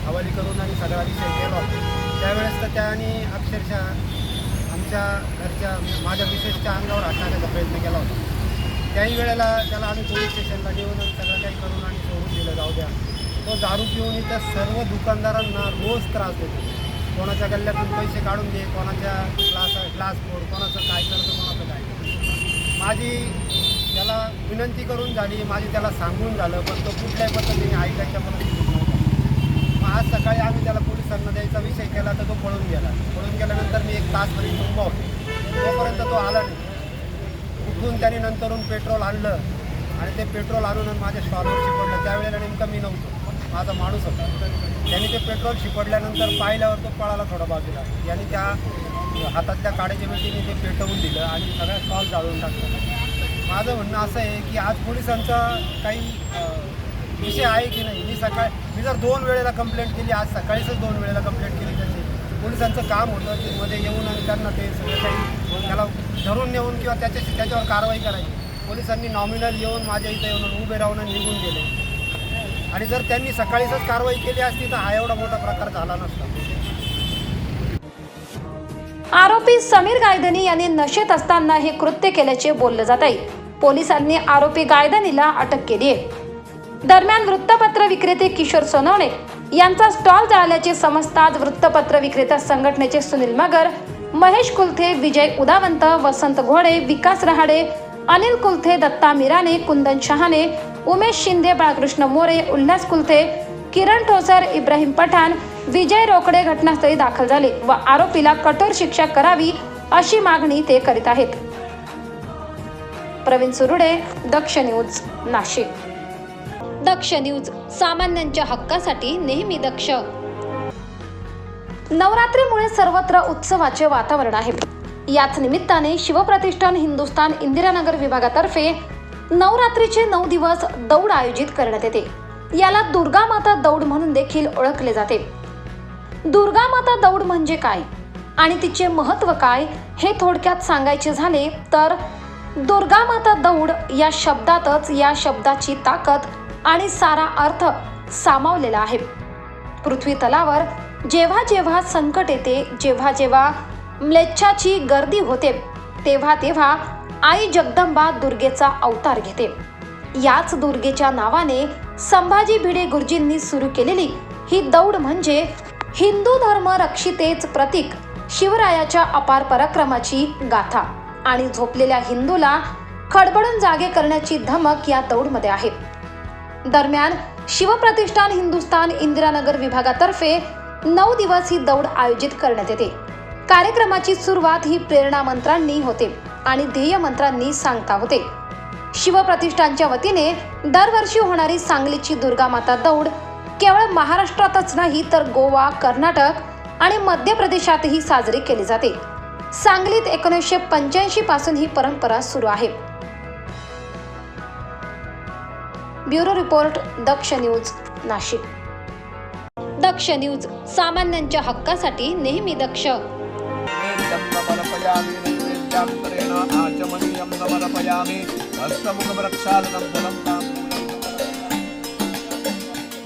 [SPEAKER 3] हवाली करून आणि सगळा विषय केला होता. त्यावेळेस तर त्याने अक्षरशः आमच्या घरच्या माझ्या मिसेसच्या अंगावर हात टाकायचा प्रयत्न केला होता. त्याही वेळेला त्याला आम्ही पोलीस स्टेशनला नेऊन सगळं काही करून आणि सोडून दिलं. जाऊ द्या. तो दारू पिऊन त्या सर्व दुकानदारांना रोज त्रास देतो. कोणाच्या गल्ल्यातून पैसे काढून दे, कोणाच्या ग्लास फोड, कोणाचं काय करतो, कोणाचं काय करतो. माझी त्याला विनंती करून झाली, माझी त्याला सांगून झालं, पण तो कुठल्याही पद्धतीने ऐकायच्या परिस्थितीत नव्हता. मग आज सकाळी आम्ही त्याला पोलिसांना द्यायचा विषय केला तर तो पळून गेल्यानंतर मी 1 तासपर्यंत उभा होतो. तोपर्यंत तो आला नाही. उठून त्याने नंतरून पेट्रोल आणलं आणि ते पेट्रोल आणून माझ्या स्टॉलवर शिपडलं. त्यावेळेला नेमकं मी नव्हतो, माझा माणूस होता. त्यांनी ते पेट्रोल शिपडल्यानंतर पाहिल्यावर तो पळाला थोडा बाजूला. यांनी त्या हातातल्या काड्याच्या मिठीने ते पेटवून दिलं आणि सगळ्या स्टॉल जाळून टाकलं. माझं म्हणणं असं आहे की आज पोलिसांचा काही विषय आहे की नाही. मी जर 2 वेळेला कंप्लेंट केली, आज सकाळीच 2 वेळेला कंप्लेंट केली. त्याची पोलिसांचं काम होतं की मध्ये येऊन आणि त्यांना ते सगळं काही त्याला धरून नेऊन किंवा त्याच्यावर कारवाई करायची. पोलिसांनी नॉमिनल येऊन माझ्या इथं येऊन उभे राहून निघून गेले. आणि जर त्यांनी सकाळीच कारवाई केली असती तर हा एवढा मोठा प्रकार झाला नसता.
[SPEAKER 1] आरोपी समीर गायधनी यांनी नशेत असताना हे कृत्य केल्याचे बोलले जात आहे. पोलिसांनी आरोपी गायधनीला अटक केली आहे. दरम्यान वृत्तपत्र विक्रेते किशोर सोनवणे यांचा स्टॉल जाळल्याचे समजताच वृत्तपत्र विक्रेता संघटनेचे सुनील मगर, महेश कुलथे, विजय उदावंत, वसंत घोडे, विकास रहाडे, अनिल कुलथे, दत्ता मिराने, कुंदन शहाणे, उमेश शिंदे, बाळकृष्ण मोरे, उल्हास कुलथे, किरण ठोसर, इब्राहिम पठाण, विजय रोकडे घटनास्थळी दाखल झाले व आरोपीला कठोर शिक्षा करावी अशी मागणी ते करीत आहेत. प्रवीण सुरुडे, दक्ष न्यूज, नाशिक. दक्ष न्यूज, सामान्यांच्या हक्कासाठी नेहमी दक्ष. नवरात्रीमुळे सर्वत्र उत्सवाचे वातावरण आहे. याच निमित्ताने शिवप्रतिष्ठान हिंदुस्थान इंदिरानगर विभागातर्फे नवरात्रीचे 9 दिवस दौड आयोजित करण्यात येते. याला दुर्गा माता दौड म्हणून देखील ओळखले जाते. दुर्गा माता दौड म्हणजे काय आणि तिचे महत्त्व काय हे थोडक्यात सांगायचे झाले तर दुर्गा माता दौड या शब्दातच या शब्दाची ताकद आणि सारा अर्थ सामावलेला आहे. पृथ्वी तलावर जेव्हा जेव्हा संकट येते, जेव्हा जेव्हा म्लेच्छाची गर्दी होते, तेव्हा तेव्हा आई जगदंबा दुर्गेचा अवतार घेते. याच दुर्गेच्या नावाने संभाजी भिडे गुरुजींनी सुरू केलेली ही दौड म्हणजे हिंदू धर्म रक्षितेच प्रतीक शिवरायाच्या अपार पराक्रमाची गाथा आणि झोपलेल्या हिंदूला खडबडून जागे करण्याची धमक या दौडमध्ये आहे. दरम्यान शिवप्रतिष्ठान हिंदुस्थान इंदिरानगर विभागातर्फे 9 दिवस ही दौड आयोजित करण्यात येते. कार्यक्रमाची सुरुवात ही प्रेरणा मंत्रांनी होते आणि ध्येय मंत्रांनी सांगता होते. शिवप्रतिष्ठानच्या वतीने दरवर्षी होणारी सांगलीची दुर्गा माता दौड केवळ महाराष्ट्रातच नाही तर गोवा, कर्नाटक आणि मध्य प्रदेशातही साजरी केली जाते. सांगलीत 1985 पासून ही परंपरा सुरू आहे. ब्युरो रिपोर्ट, दक्ष न्यूज, नाशिक. दक्ष न्यूज, सामान्यांच्या हक्कासाठी नेहमी दक्ष.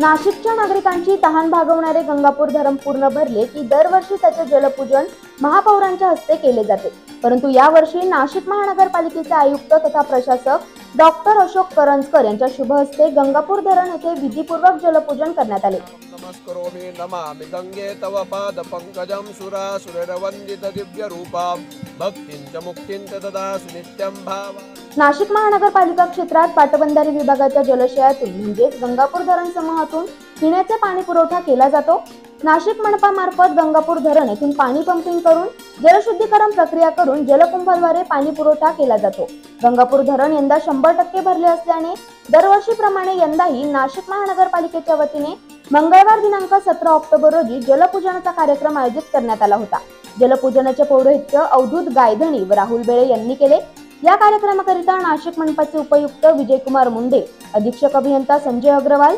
[SPEAKER 4] नाशिकच्या नागरिकांची तहान भागवणारे गंगापूर धरण पूर्ण भरले की दरवर्षी त्याचे जलपूजन महापौरांच्या हस्ते केले जाते. परंतु यावर्षी नाशिक महानगरपालिकेचे आयुक्त तथा प्रशासक डॉक्टर अशोक करंजकर यांच्या शुभ हस्ते गंगापूर धरण येथे विधीपूर्वक जलपूजन करण्यात आले.
[SPEAKER 5] नमस्करोमि नमामि गंगे तव पाद पंकजं सुरासुरवंदित दिव्य रूपं भक्तिं च मुक्तिं च ददासि नित्यं भावा.
[SPEAKER 4] नाशिक महानगरपालिका क्षेत्रात पाटबंधारे विभागाच्या जलाशयातून म्हणजेच गंगापूर धरण समूहातून पिण्याचे पाणी पुरवठा केला जातो. नाशिक मनपामार्फत गंगापूर धरण येथून पाणी पंपिंग करून जलशुद्धीकरण प्रक्रिया करून जलकुंभाद्वारे पाणी पुरवठा केला जातो. गंगापूर धरण यंदा 100% भरले असल्याने दरवर्षीप्रमाणे यंदाही नाशिक महानगरपालिकेच्या वतीने मंगळवार दिनांक 17 ऑक्टोबर रोजी जलपूजनाचा कार्यक्रम आयोजित करण्यात आला होता. जलपूजनाचे पौरोहित्य अवधूत गायधणी व राहुल बेळे यांनी केले. या कार्यक्रमाकरिता नाशिक मनपाचे उपायुक्त विजयकुमार मुंडे, अधीक्षक अभियंता संजय अग्रवाल,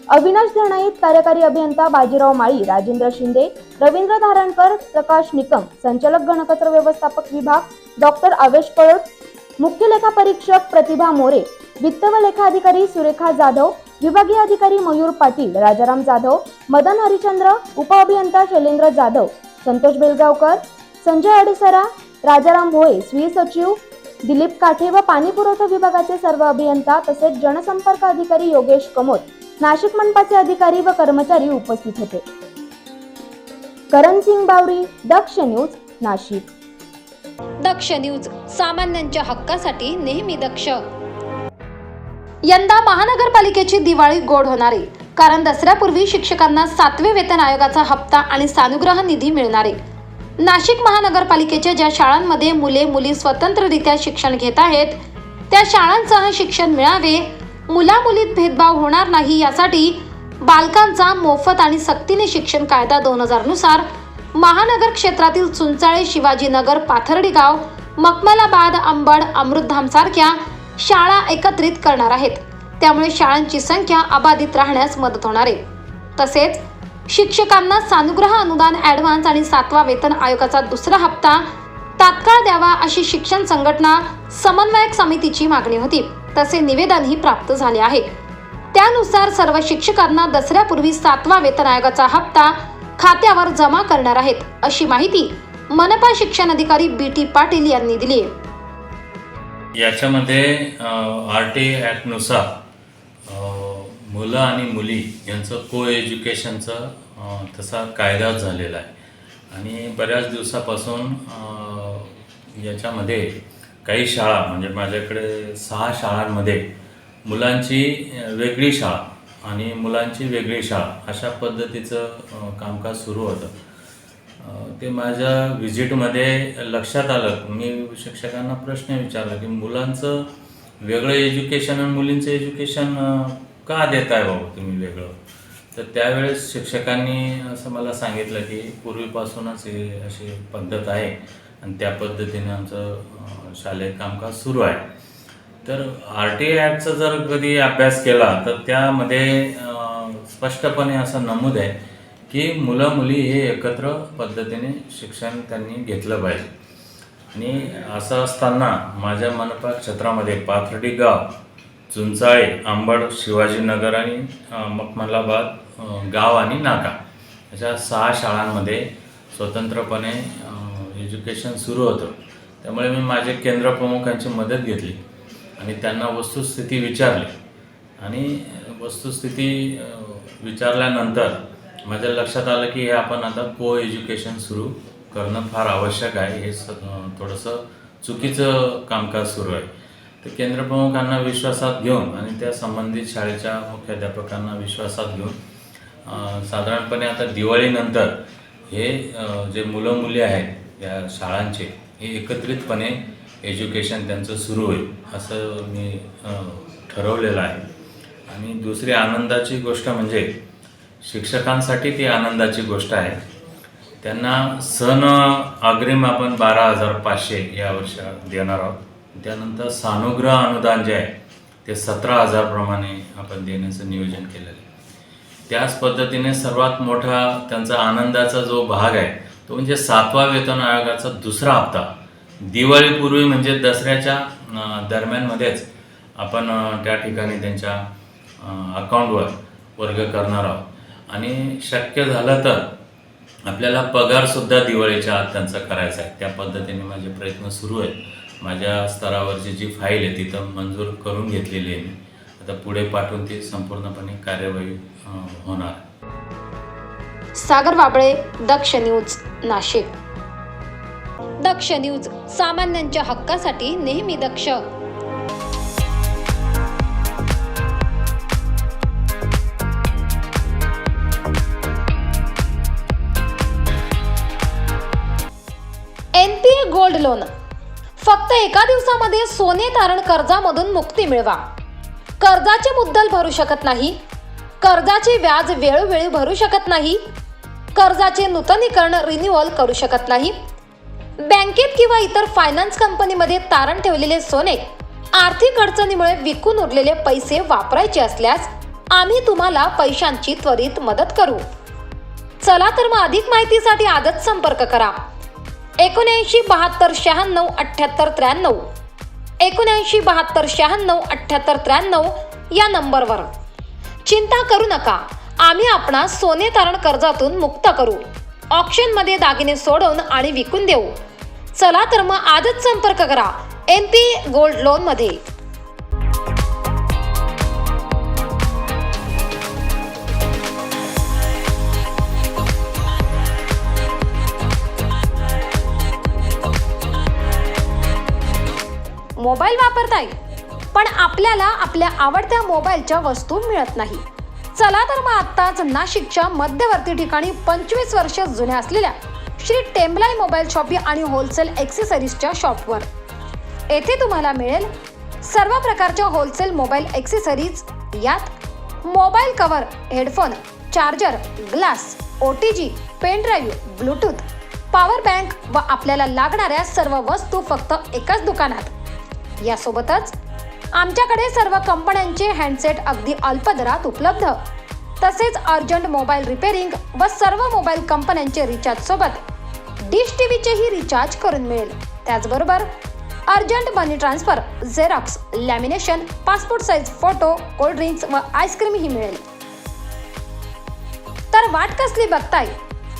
[SPEAKER 4] अविनाश धनाईत, कार्यकारी अभियंता बाजीराव माळी, राजेंद्र शिंदे, रवींद्र धारणकर, प्रकाश निकम, संचालक घनकचरा व्यवस्थापक विभाग डॉक्टर आवेश पळोट, मुख्य लेखा परीक्षक प्रतिभा मोरे, वित्त व लेखा अधिकारी सुरेखा जाधव, विभागीय अधिकारी मयूर पाटील, राजाराम जाधव, मदन हरिचंद्र, उपअभियंता शैलेंद्र जाधव, संतोष बेलगावकर, संजय अडसरा, राजाराम भोये, स्वी सचिव दिलीप काठे व पाणी पुरवठा विभागाचे सर्व अभियंता तसेच जनसंपर्क अधिकारी योगेश कमोत, नाशिक मनपाचे अधिकारी व कर्मचारी उपस्थित होते. करण सिंग बावरी, दक्ष न्यूज, नाशिक.
[SPEAKER 1] दक्ष न्यूज, सामान्यांच्या हक्कासाठी नेहमी दक्ष. यंदा महानगरपालिकेची दिवाळी गोड होणार आहे, कारण दसऱ्यापूर्वी शिक्षकांना 7वे वेतन आयोगाचा हप्ता आणि सानुग्रह निधी मिळणार आहे. नाशिक महानगरपालिकेच्या ज्या शाळांमध्ये मुले मुली स्वतंत्ररित्या शिक्षण घेत आहेत त्या शाळांसह शिक्षण मिळावे, मुला मुलीत भेदभाव होणार नाही यासाठी बालकांचा मोफत आणि सक्तीने शिक्षण कायदा 2000 नुसार महानगर क्षेत्रातील चुंचाळे, शिवाजीनगर, पाथर्डी गाव, मखमलाबाद, अंबड, अमृतधाम सारख्या शाळा एकत्रित करणार आहेत. त्यामुळे शाळांची संख्या अबाधित राहण्यास मदत होणार आहे. तसेच शिक्षकांना सानुग्रह अनुदान, ॲडव्हान्स आणि 7वा वेतन आयोगाचा दुसरा हप्ता तात्काळ द्यावा अशी शिक्षण संघटना समन्वयक समितीची मागणी होती. तसे निवेदनही प्राप्त झाले आहे. त्यानुसार सर्व शिक्षकांना दसऱ्यापूर्वी 7वा वेतन आयोगाचा हप्ता खात्यावर जमा करणार आहेत, अशी माहिती मनपा शिक्षण अधिकारी BT पाटील यांनी दिली आहे.
[SPEAKER 6] याच्यामध्ये RT ॲक्टनुसार मुलं आणि मुली यांचं को एज्युकेशनचं तसा कायदा झालेला आहे आणि बऱ्याच दिवसापासून याच्यामध्ये काही शाळा म्हणजे माझ्याकडे 6 शाळांमध्ये मुलांची वेगळी शाळा आणि मुलांची वेगळी शाळा अशा पद्धतीचं कामकाज सुरू होतं. ते माझ्या व्हिजिटमध्ये लक्षात आलं. मी शिक्षकांना प्रश्न विचारला की मुलांचं वेगळं एज्युकेशन आणि मुलींचं एज्युकेशन का देत आहे भाऊ तुम्ही वेगळं? तर त्यावेळेस शिक्षकांनी असं मला सांगितलं की पूर्वीपासूनच ही अशी पद्धत आहे आणि त्या पद्धतीने आमचं शालेय कामकाज सुरू आहे. तर RTI ॲक्टचा जर कधी अभ्यास केला तर त्यामध्ये स्पष्टपणे असं नमूद आहे की मुलं मुली हे एकत्र पद्धतीने शिक्षण त्यांनी घेतलं पाहिजे. आणि असं असताना माझ्या मनपा क्षेत्रामध्ये पाथर्डी गाव, चुंचाळे, अंबड, शिवाजीनगर आणि मखमलाबाद गाव आणि नाका अशा 6 शाळांमध्ये स्वतंत्रपणे एज्युकेशन सुरू होतं. त्यामुळे मी माझे केंद्र प्रमुखांची मदत घेतली आणि त्यांना वस्तुस्थिती विचारली. आणि वस्तुस्थिती विचारल्यानंतर माझ्या लक्षात आलं की हे आपण आता को एज्युकेशन सुरू करणं फार आवश्यक आहे. हे थोडंसं चुकीचं कामकाज सुरू आहे. तर केंद्रप्रमुखांना विश्वासात घेऊन आणि त्या संबंधित शाळेच्या मुख्याध्यापकांना विश्वासात घेऊन साधारणपणे आता दिवाळीनंतर हे जे मुलं मुली आहेत या शाळांचे हे एकत्रितपणे एज्युकेशन त्यांचं सुरू होईल असं मी ठरवलेलं आहे. आणि दुसरी आनंदाची गोष्ट म्हणजे शिक्षकांसाठी ती आनंदाची गोष्ट आहे. त्यांना सन अग्रिम आपण 12,500 या वर्षी देणार आहोत. त्यानंतर सानुग्रह अनुदान जे आहे ते 17,000 प्रमाणे आपण देण्याचं नियोजन केलेलं आहे. त्याच पद्धतीने सर्वात मोठा त्यांचा आनंदाचा जो भाग आहे तो म्हणजे 7वा वेतन आयोगाचा दुसरा हप्ता दिवाळीपूर्वी म्हणजे दसऱ्याच्या दरम्यानमध्येच आपण त्या ठिकाणी त्यांच्या अकाउंटवर वर्ग करणार आहोत. आणि शक्य झालं तर आपल्याला पगारसुद्धा दिवाळीच्या आत त्यांचा करायचा आहे. त्या पद्धतीने माझे प्रयत्न सुरू आहेत. माझ्या स्तरावरची जी फाईल आहे तिथं मंजूर करून घेतलेली आहे मी. आता पुढे पाठवून ती संपूर्णपणे कार्यवाही होणार.
[SPEAKER 1] सागर वाबळे, दक्ष न्यूज, नाशिक. दक्ष न्यूज, सामान्यांच्या हक्कासाठी नेहमी दक्ष. NPA gold loan. फक्त एका दिवसामध्ये सोने तारण कर्जामधून मुक्ती मिळवा. कर्जाचे मुद्दल भरू शकत नाही, कर्जाचे व्याज वेळोवेळी भरू शकत नाही, कर्जाचे नूतनीकरण रिन्युअल करू शकत नाही, बँकेत किंवा इतर फायनान्स कंपनीमध्ये तारण ठेवलेले सोने आर्थिक अडचणीमुळे विकून उरलेले पैसे वापरायचे असल्यास आम्ही तुम्हाला पैशांची त्वरित मदत करू. चला तर मग अधिक माहितीसाठी आजच संपर्क करा. 79 72 96 78 93 79 72 96 78 93 या नंबरवर. चिंता करू नका, आम्ही आपणास सोने तारण कर्जातून मुक्त करू. ऑक्शनमध्ये दागिने सोडवून आणि विकून देऊ. चला तर मग आजच संपर्क करा NPA गोल्ड लोन मध्ये. मोबाईल वापरताय पण आपल्याला आपल्या आवडत्या मोबाईलच्या वस्तू मिळत नाही. चला तर मग आत्ताच नाशिकच्या मध्यवर्ती ठिकाणी 25 वर्ष जुन्या असलेल्या श्री टेम्बलाई मोबाईल शॉपी आणि होलसेल ॲक्सेसरीजच्या शॉपवर. येथे तुम्हाला मिळेल सर्व प्रकारच्या होलसेल मोबाईल ॲक्सेसरीज. यात mobile cover, headphone, charger, glass, OTG, pen drive, bluetooth, power bank व आपल्याला लागणाऱ्या सर्व वस्तू फक्त एकाच दुकानात. यासोबतच आमच्याकडे सर्व कंपन्यांचे हँडसेट अगदी अल्प दरात उपलब्ध. तसेच अर्जंट मोबाईल रिपेअरिंग व सर्व मोबाईल कंपन्यांचे रिचार्ज सोबत डिश टीव्हीचेही रिचार्ज करून मिळेल. त्याचबरोबर urgent money transfer, xerox, lamination, passport size photo, cold drinks व आईस्क्रीमही मिळेल. तर वाट कसली बघताय?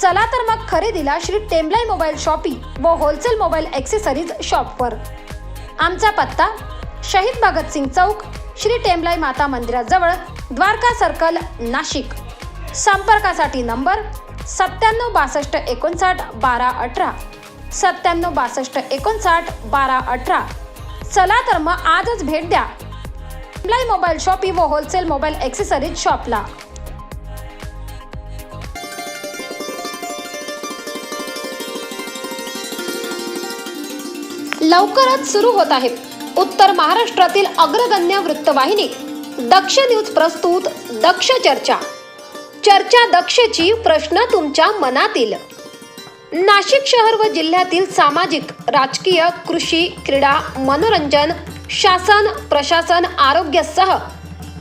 [SPEAKER 1] चला तर मग खरेदीला श्री टेम्बलाई मोबाईल शॉपी व होलसेल मोबाईल ॲक्सेसरीज शॉपवर. आमचा पत्ता शहीद भगतसिंग चौक, श्री टेम्बलाई माता मंदिराजवळ, द्वारका सर्कल, नाशिक. संपर्कासाठी नंबर 97 62 59 12 18 97 62 59 12 18. चला तर मग आजच भेट द्या टेम्बलाई मोबाईल शॉपी व होलसेल मोबाईल ॲक्सेसरीज शॉपला. लवकरच सुरू होत आहे उत्तर महाराष्ट्रातील अग्रगण्य वृत्तवाहिनी दक्ष न्यूज प्रस्तुत दक्ष चर्चा. चर्चा दक्षची, प्रश्न तुमच्या मनातील. नाशिक शहर व जिल्ह्यातील सामाजिक, राजकीय, कृषी, क्रीडा, मनोरंजन, शासन, प्रशासन, आरोग्यासह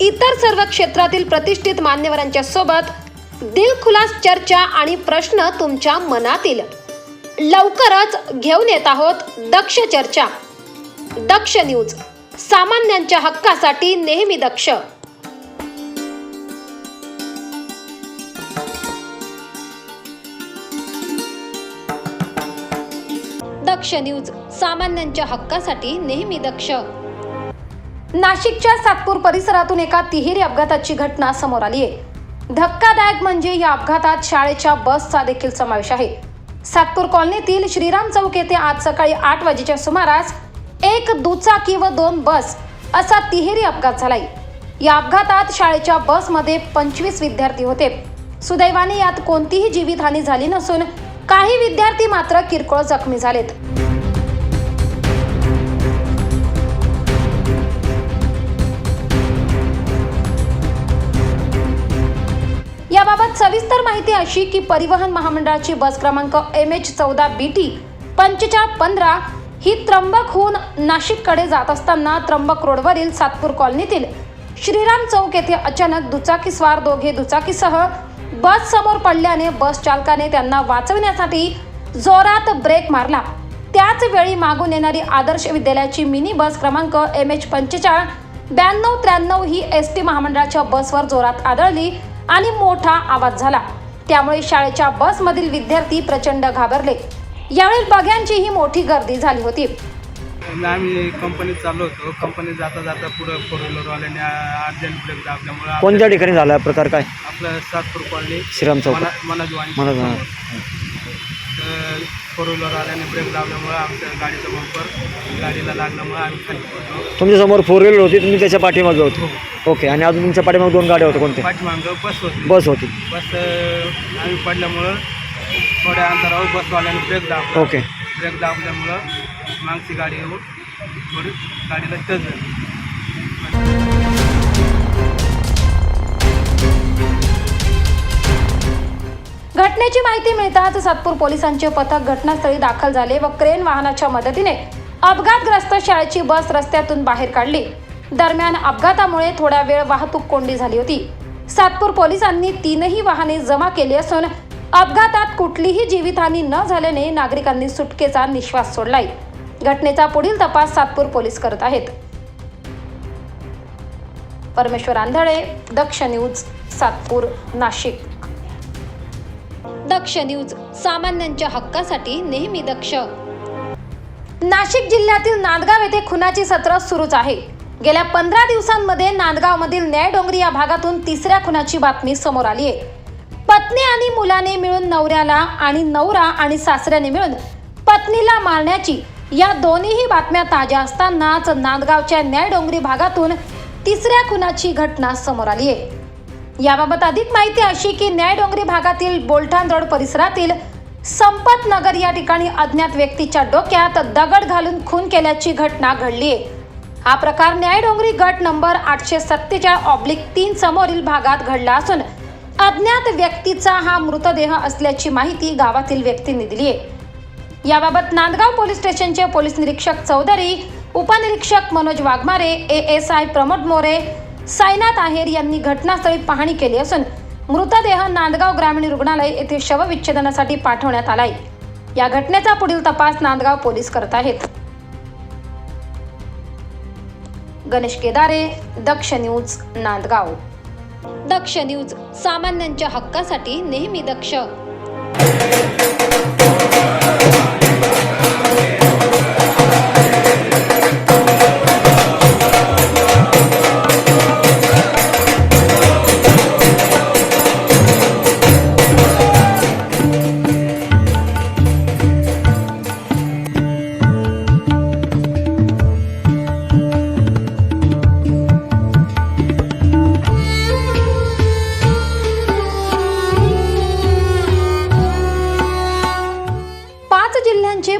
[SPEAKER 1] इतर सर्व क्षेत्रातील प्रतिष्ठित मान्यवरांच्या सोबत दिलखुलास चर्चा आणि प्रश्न तुमच्या मनातील. लवकरच घेऊन येत आहोत दक्ष चर्चा. दक्ष न्यूज, सामान्यांच्या हक्कासाठी नेहमी दक्ष. दक्ष न्यूज, सामान्यांच्या हक्कासाठी नेहमी दक्ष. नाशिकच्या सातपूर परिसरातून एका तिहेरी अपघाताची घटना समोर आली आहे. धक्कादायक म्हणजे या अपघातात शाळेच्या बसचा देखील समावेश आहे. सातपूर कॉलनीतील श्रीराम चौक येथे आज सकाळी 8 वाजेच्या सुमारास एक दुचाकी व 2 बस असा तिहेरी अपघात झालाय. या अपघातात शाळेच्या बसमध्ये 25 विद्यार्थी होते. सुदैवाने यात कोणतीही जीवितहानी झाली नसून काही विद्यार्थी मात्र किरकोळ जखमी झालेत. याबाबत सविस्तर माहिती अशी की परिवहन महामंडळाची बस क्रमांक MH14BT 4515 ही त्र्यंबकहून नाशिककडे जात असताना त्र्यंबक रोडवरील सातपूर कॉलनीतील श्रीराम चौक येथे अचानक दुचाकीस्वार दोघे दुचाकीसह बस समोर पडल्याने बस चालकाने त्यांना वाचवण्यासाठी जोरात ब्रेक मारला. त्याच वेळी मागून येणारी आदर्श विद्यालयाची मिनी बस क्रमांक MH45 9293 ही ST महामंडळाच्या बसवर जोरात आदळली आणि मोठा आवाज झाला. त्यामुळे शाळेच्या बसमधील विद्यार्थी प्रचंड घाबरले. यावेळी बघ्यांचीही मोठी गर्दी झाली होती.
[SPEAKER 7] आम्ही कंपनीत चाललो होतो. कंपनीत जाता जाता पुढे फोर व्हीलरवाल्याने अर्जंट ब्रेक दाबल्यामुळे
[SPEAKER 8] कोणत्या ठिकाणी झाला प्रकार काय?
[SPEAKER 7] आपलं सातपूर कॉलनी
[SPEAKER 8] श्रीराम चौक.
[SPEAKER 7] मनोजवानी फोर व्हीलरवाल्याने ब्रेक दाबल्यामुळे आमच्या गाडीचा बंपर गाडीला लागल्यामुळे आम्ही खाली पडलो.
[SPEAKER 8] तुमच्या समोर 4 व्हीलर होती, तुम्ही त्याच्या पाठीमागे होते. ओके. आणि अजून तुमच्या पाठीमागे 2 गाड्या होत्या, कोणत्या?
[SPEAKER 7] पाठीमागं
[SPEAKER 8] बस होती.
[SPEAKER 7] बस आम्ही पडल्यामुळं थोड्या अंतरावर बसवाल्याने ब्रेक दाबला.
[SPEAKER 8] ओके.
[SPEAKER 7] ब्रेक दाबल्यामुळं मागची गाडी येऊन थोडी गाडीला टच झाली.
[SPEAKER 1] घटनेची माहिती मिळताच सातपूर पोलिसांचे पथक घटनास्थळी दाखल झाले व क्रेन वाहनाच्या मदतीने अपघातग्रस्त शाळेची बस रस्त्यातून बाहेर काढली. दरम्यान अपघातामुळे थोडा वेळ वाहतूक कोंडी झाली होती. सातपूर पोलिसांनी 3ही वाहने जमा केली असून अपघातात कुठलीही जीवितहानी न झाल्याने नागरिकांनी सुटकेचा निश्वास सोडलाय. घटनेचा पुढील तपास सातपूर पोलीस करत आहेत. परमेश्वर आंधळे, दक्ष न्यूज, सातपूर, नाशिक. दक्ष न्यूज, सामान्यांच्या हक्कासाठी नेहमी दक्ष. नाशिक जिल्ह्यातील नांदगाव येथे खुनाची सत्र सुरूच आहे. गेल्या 15 दिवसांमध्ये नांदगावमधील न्यायडोंगरी या भागातून 3ऱ्या खुनाची बातमी समोर आली आहे. पत्नी आणि मुलाने मिळून नवऱ्याला आणि नवरा आणि सासऱ्याने मिळून पत्नीला मारण्याची या दोन्हीही बातम्या ताज्या असतानाच नांदगावच्या न्यायडोंगरी भागातून 3ऱ्या खुनाची घटना समोर आली आहे. याबाबत अधिक माहिती अशी की न्यायडोंगरी भागातील बोलठाण रोड परिसरातील संपत नगर या ठिकाणी अज्ञात व्यक्तीच्या डोक्यात दगड घालून खून केल्याची घटना घडली आहे. हा प्रकार न्यायडोंगरी गट नंबर 847/3 समोरील भागात घडला असून अज्ञात व्यक्तीचा हा मृतदेह असल्याची माहिती गावातील व्यक्तींनी दिली आहे. याबाबत नांदगाव पोलीस स्टेशनचे पोलीस निरीक्षक चौधरी, उपनिरीक्षक मनोज वाघमारे, ASI प्रमोद मोरे, साईनाथ आहेर यांनी घटनास्थळी पाहणी केली असून मृतदेह नांदगाव ग्रामीण रुग्णालय येथे शवविच्छेदनासाठी पाठवण्यात आलाय. या घटनेचा पुढील तपास नांदगाव पोलीस करत आहेत. गणेश केदारे, दक्ष न्यूज, नांदगाव. दक्ष न्यूज, सामान्यांच्या हक्कासाठी नेहमी दक्ष.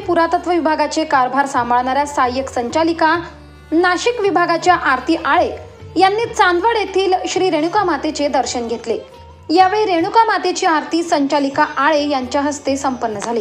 [SPEAKER 1] पुरातत्व विभागाचे कारभार सांभाळणाऱ्या सहाय्यक संचालिका नाशिक विभागाच्या आरती आळे यांनी चांदवड येथील श्री रेणुका मातेचे दर्शन घेतले. यावेळी रेणुका मातेची आरती संचालिका आळे यांच्या हस्ते संपन्न झाली.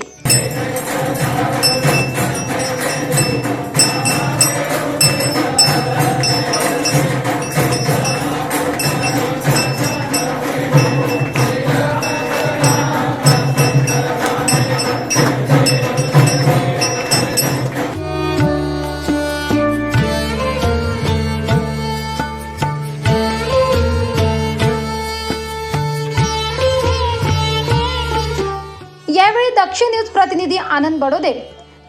[SPEAKER 1] दक्ष न्यूज प्रतिनिधी आनंद बडोदे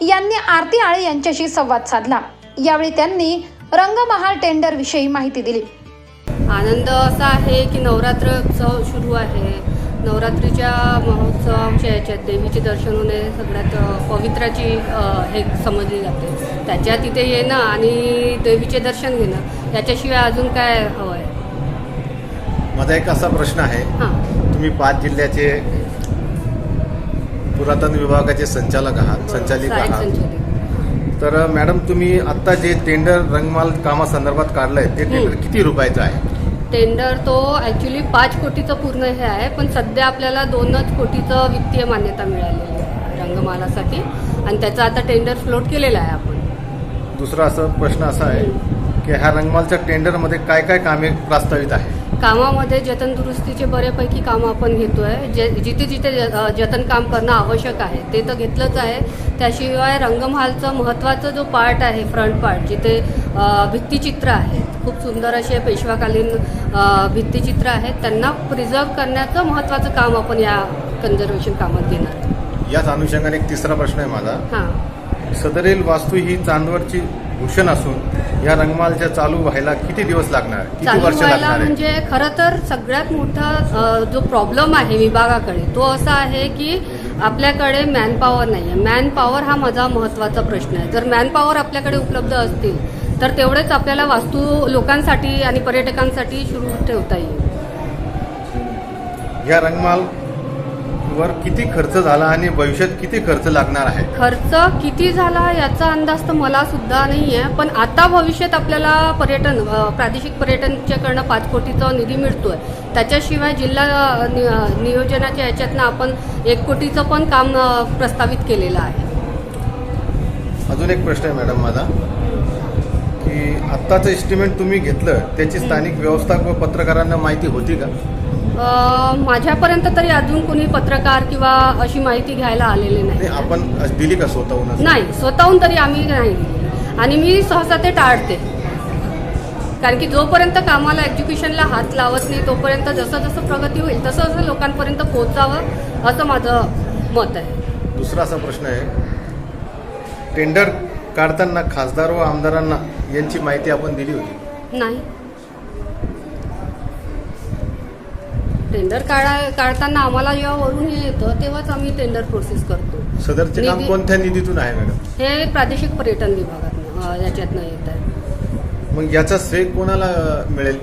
[SPEAKER 1] यांनी आरती आळे यांच्याशी संवाद साधला। यावेळी त्यांनी रंगमहाल टेंडर विषयी माहिती दिली।
[SPEAKER 9] आनंद असा आहे की नवरात्र उत्सव सुरू आहे। नवरात्रीच्या महोत्सवाच्या याच्यात देवीचे दर्शन होणे सगळ्यात पवित्राची हे समजली जाते। त्याच्यात तिथे येणं आणि देवीचे दर्शन घेणं याच्याशिवाय अजून काय हवं आहे?
[SPEAKER 3] माझा एक असा प्रश्न आहे,
[SPEAKER 9] हां
[SPEAKER 3] तुम्ही 5 जिल्ह्याचे पुरातन विभागाचे संचालक आहात, संचालिक
[SPEAKER 9] सहाय्यक
[SPEAKER 3] आहात,
[SPEAKER 9] संचालक।
[SPEAKER 3] तर मॅडम तुम्ही आत्ता जे टेंडर रंगमाल कामासंदर्भात काढलंय ते टेंडर किती रुपयाचं आहे?
[SPEAKER 9] टेंडर तो ॲक्च्युली 5 कोटीचं पूर्ण हे आहे, पण सध्या आपल्याला 2 कोटीचं वित्तीय मान्यता मिळालेली आहे रंगमालासाठी आणि त्याचा आता टेंडर फ्लोट केलेला आहे आपण।
[SPEAKER 3] दुसरा प्रश्न असा आहे की ह्या रंगमालच्या टेंडरमध्ये काय काय कामे प्रस्तावित आहे?
[SPEAKER 9] कामामध्ये जतन दुरुस्तीचे बऱ्यापैकी कामं आपण घेतोय। जिथे जिथे जतन काम करणं आवश्यक आहे ते तर घेतलंच आहे। त्याशिवाय रंगमहालचं महत्त्वाचं जो पार्ट आहे, फ्रंट पार्ट, जिथे भित्तिचित्र आहेत, खूप सुंदर असे पेशवाकालीन भित्तिचित्र आहेत, त्यांना प्रिझर्व करण्याचं महत्त्वाचं काम आपण या कन्झर्वेशन कामात घेणार आहे।
[SPEAKER 3] याच अनुषंगाने एक तिसरा प्रश्न आहे माझा।
[SPEAKER 9] हां,
[SPEAKER 3] सदरील वास्तू ही चांदवडची भूषण असून या रंगमालच्या चालू व्हायला किती दिवस लागणार, किती
[SPEAKER 9] चालू
[SPEAKER 3] वर्ष
[SPEAKER 9] व्हायला
[SPEAKER 3] लागणार आहे?
[SPEAKER 9] म्हणजे खरं तर सगळ्यात मोठा जो प्रॉब्लेम आहे विभागाकडे तो असा आहे की आपल्याकडे मॅनपॉवर नाही आहे। मॅनपॉवर हा माझा महत्त्वाचा प्रश्न आहे। जर मॅनपॉवर आपल्याकडे उपलब्ध असतील तर तेवढेच आपल्याला वास्तू लोकांसाठी आणि पर्यटकांसाठी सुरू ठेवता येईल।
[SPEAKER 3] या रंगमाल वर किती खर्च झाला आणि भविष्यात किती खर्च लागणार आहे?
[SPEAKER 9] खर्च किती झाला याचा अंदाज तर मला सुद्धा नाही आहे, पण आता भविष्यात आपल्याला प्रादेशिक पर्यटनच्याकडनं 5 कोटीचा निधी मिळतोय। त्याच्याशिवाय जिल्हा नियोजनाच्या याच्यातनं आपण 1 कोटीचं पण काम प्रस्तावित केलेलं आहे।
[SPEAKER 3] अजून एक प्रश्न आहे मॅडम माझा की आत्ताचं एस्टिमेट तुम्ही घेतलं त्याची स्थानिक व्यवस्थापक व पत्रकारांना माहिती होती का?
[SPEAKER 9] माझ्यापर्यंत तरी अजून कोणी पत्रकार किंवा अशी माहिती घ्यायला आलेली नाही।
[SPEAKER 3] आपण दिली का स्वतःहून?
[SPEAKER 9] नाही, स्वतःहून तरी आम्ही नाही दिली आणि मी सहसा ते टाळते, कारण की जोपर्यंत कामाला एक्झिक्युशनला हात लावत नाही तोपर्यंत जसं जसं प्रगती होईल तसं तसं लोकांपर्यंत पोहोचावं असं माझं मत आहे।
[SPEAKER 3] दुसरा असा प्रश्न आहे, टेंडर काढताना खासदार व आमदारांना यांची माहिती आपण दिली होती?
[SPEAKER 9] नाही, टेंडर काढताना आम्हाला जेव्हा वरून हे येतं तेव्हाच आम्ही टेंडर प्रोसेस करतो।
[SPEAKER 3] सदरचे काम कोणत्या निधीतून आहे मॅडम?
[SPEAKER 9] हे प्रादेशिक पर्यटन विभागातनं याच्यातनं येत आहे।
[SPEAKER 3] मग याचा श्रेय कोणाला मिळेल?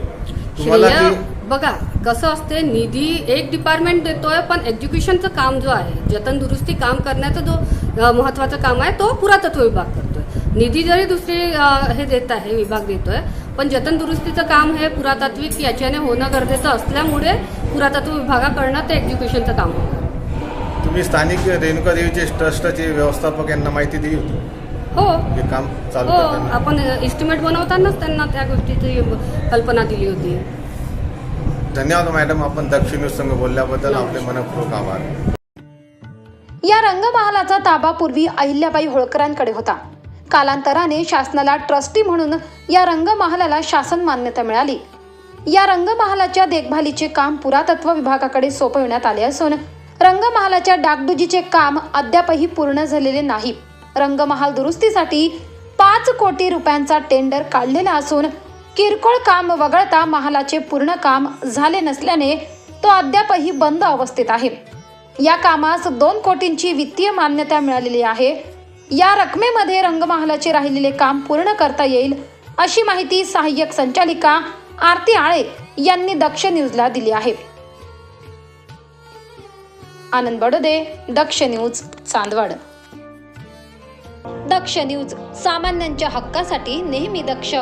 [SPEAKER 3] तुम्हाला
[SPEAKER 9] श्रेय
[SPEAKER 3] की
[SPEAKER 9] बघा कसं असते, निधी एक डिपार्टमेंट देतोय, पण एक्झिक्युशनचं काम जो आहे, जतन दुरुस्ती काम करण्याचं जो महत्त्वाचं काम आहे तो पुरातत्व विभाग करतोय। निधी जरी दुसरी हे देत आहे, विभाग देतोय, पण जतन दुरुस्तीचं काम हे पुरातात्विक याच्याने होणं गरजेचं असल्यामुळे पुरातत्व विभागाकडनं ते एक्झिक्युशनचं काम होतं।
[SPEAKER 3] तुम्ही स्थानिक रेणुका देवीचे ट्रस्टचे व्यवस्थापक यांना माहिती दिली होती?
[SPEAKER 9] हो
[SPEAKER 3] हे काम चालू
[SPEAKER 9] हो,
[SPEAKER 3] करताना?
[SPEAKER 9] आपण एस्टिमेट बनवतानाच त्यांना त्या गोष्टीची कल्पना दिली होती।
[SPEAKER 3] धन्यवाद मॅडम, आपण दक्ष न्यूज संघ बोलल्याबद्दल आपले मनपूर्वक आभार।
[SPEAKER 1] या रंगमहालाचा ताबा पूर्वी अहिल्याबाई होळकरांकडे होता। कालांतराने शासनाला ट्रस्टी म्हणून या रंगमहालाला शासन मान्यता मिळाली। या रंगमहालाच्या देखभालीचे काम पुरातत्व विभागाकडे सोपविण्यात आले असून रंगमहालाच्या डागडुजीचे काम अद्यापही पूर्ण झालेले नाही। रंगमहाल दुरुस्तीसाठी 5 कोटी रुपयांचा टेंडर काढलेला असून किरकोळ काम वगळता महालाचे पूर्ण काम झाले नसल्याने तो अद्यापही बंद अवस्थेत आहे। या कामास 2 कोटींची वित्तीय मान्यता मिळालेली आहे। या रकमेमध्ये रंगमहालाचे राहिलेले काम पूर्ण करता येईल अशी माहिती सहाय्यक संचालिका आरती आळे यांनी दक्ष न्यूजला दिली आहे। आनंद बडोदे, दक्ष न्यूज, चांदवड। दक्ष न्यूज, सामान्यांच्या हक्कासाठी नेहमी दक्ष।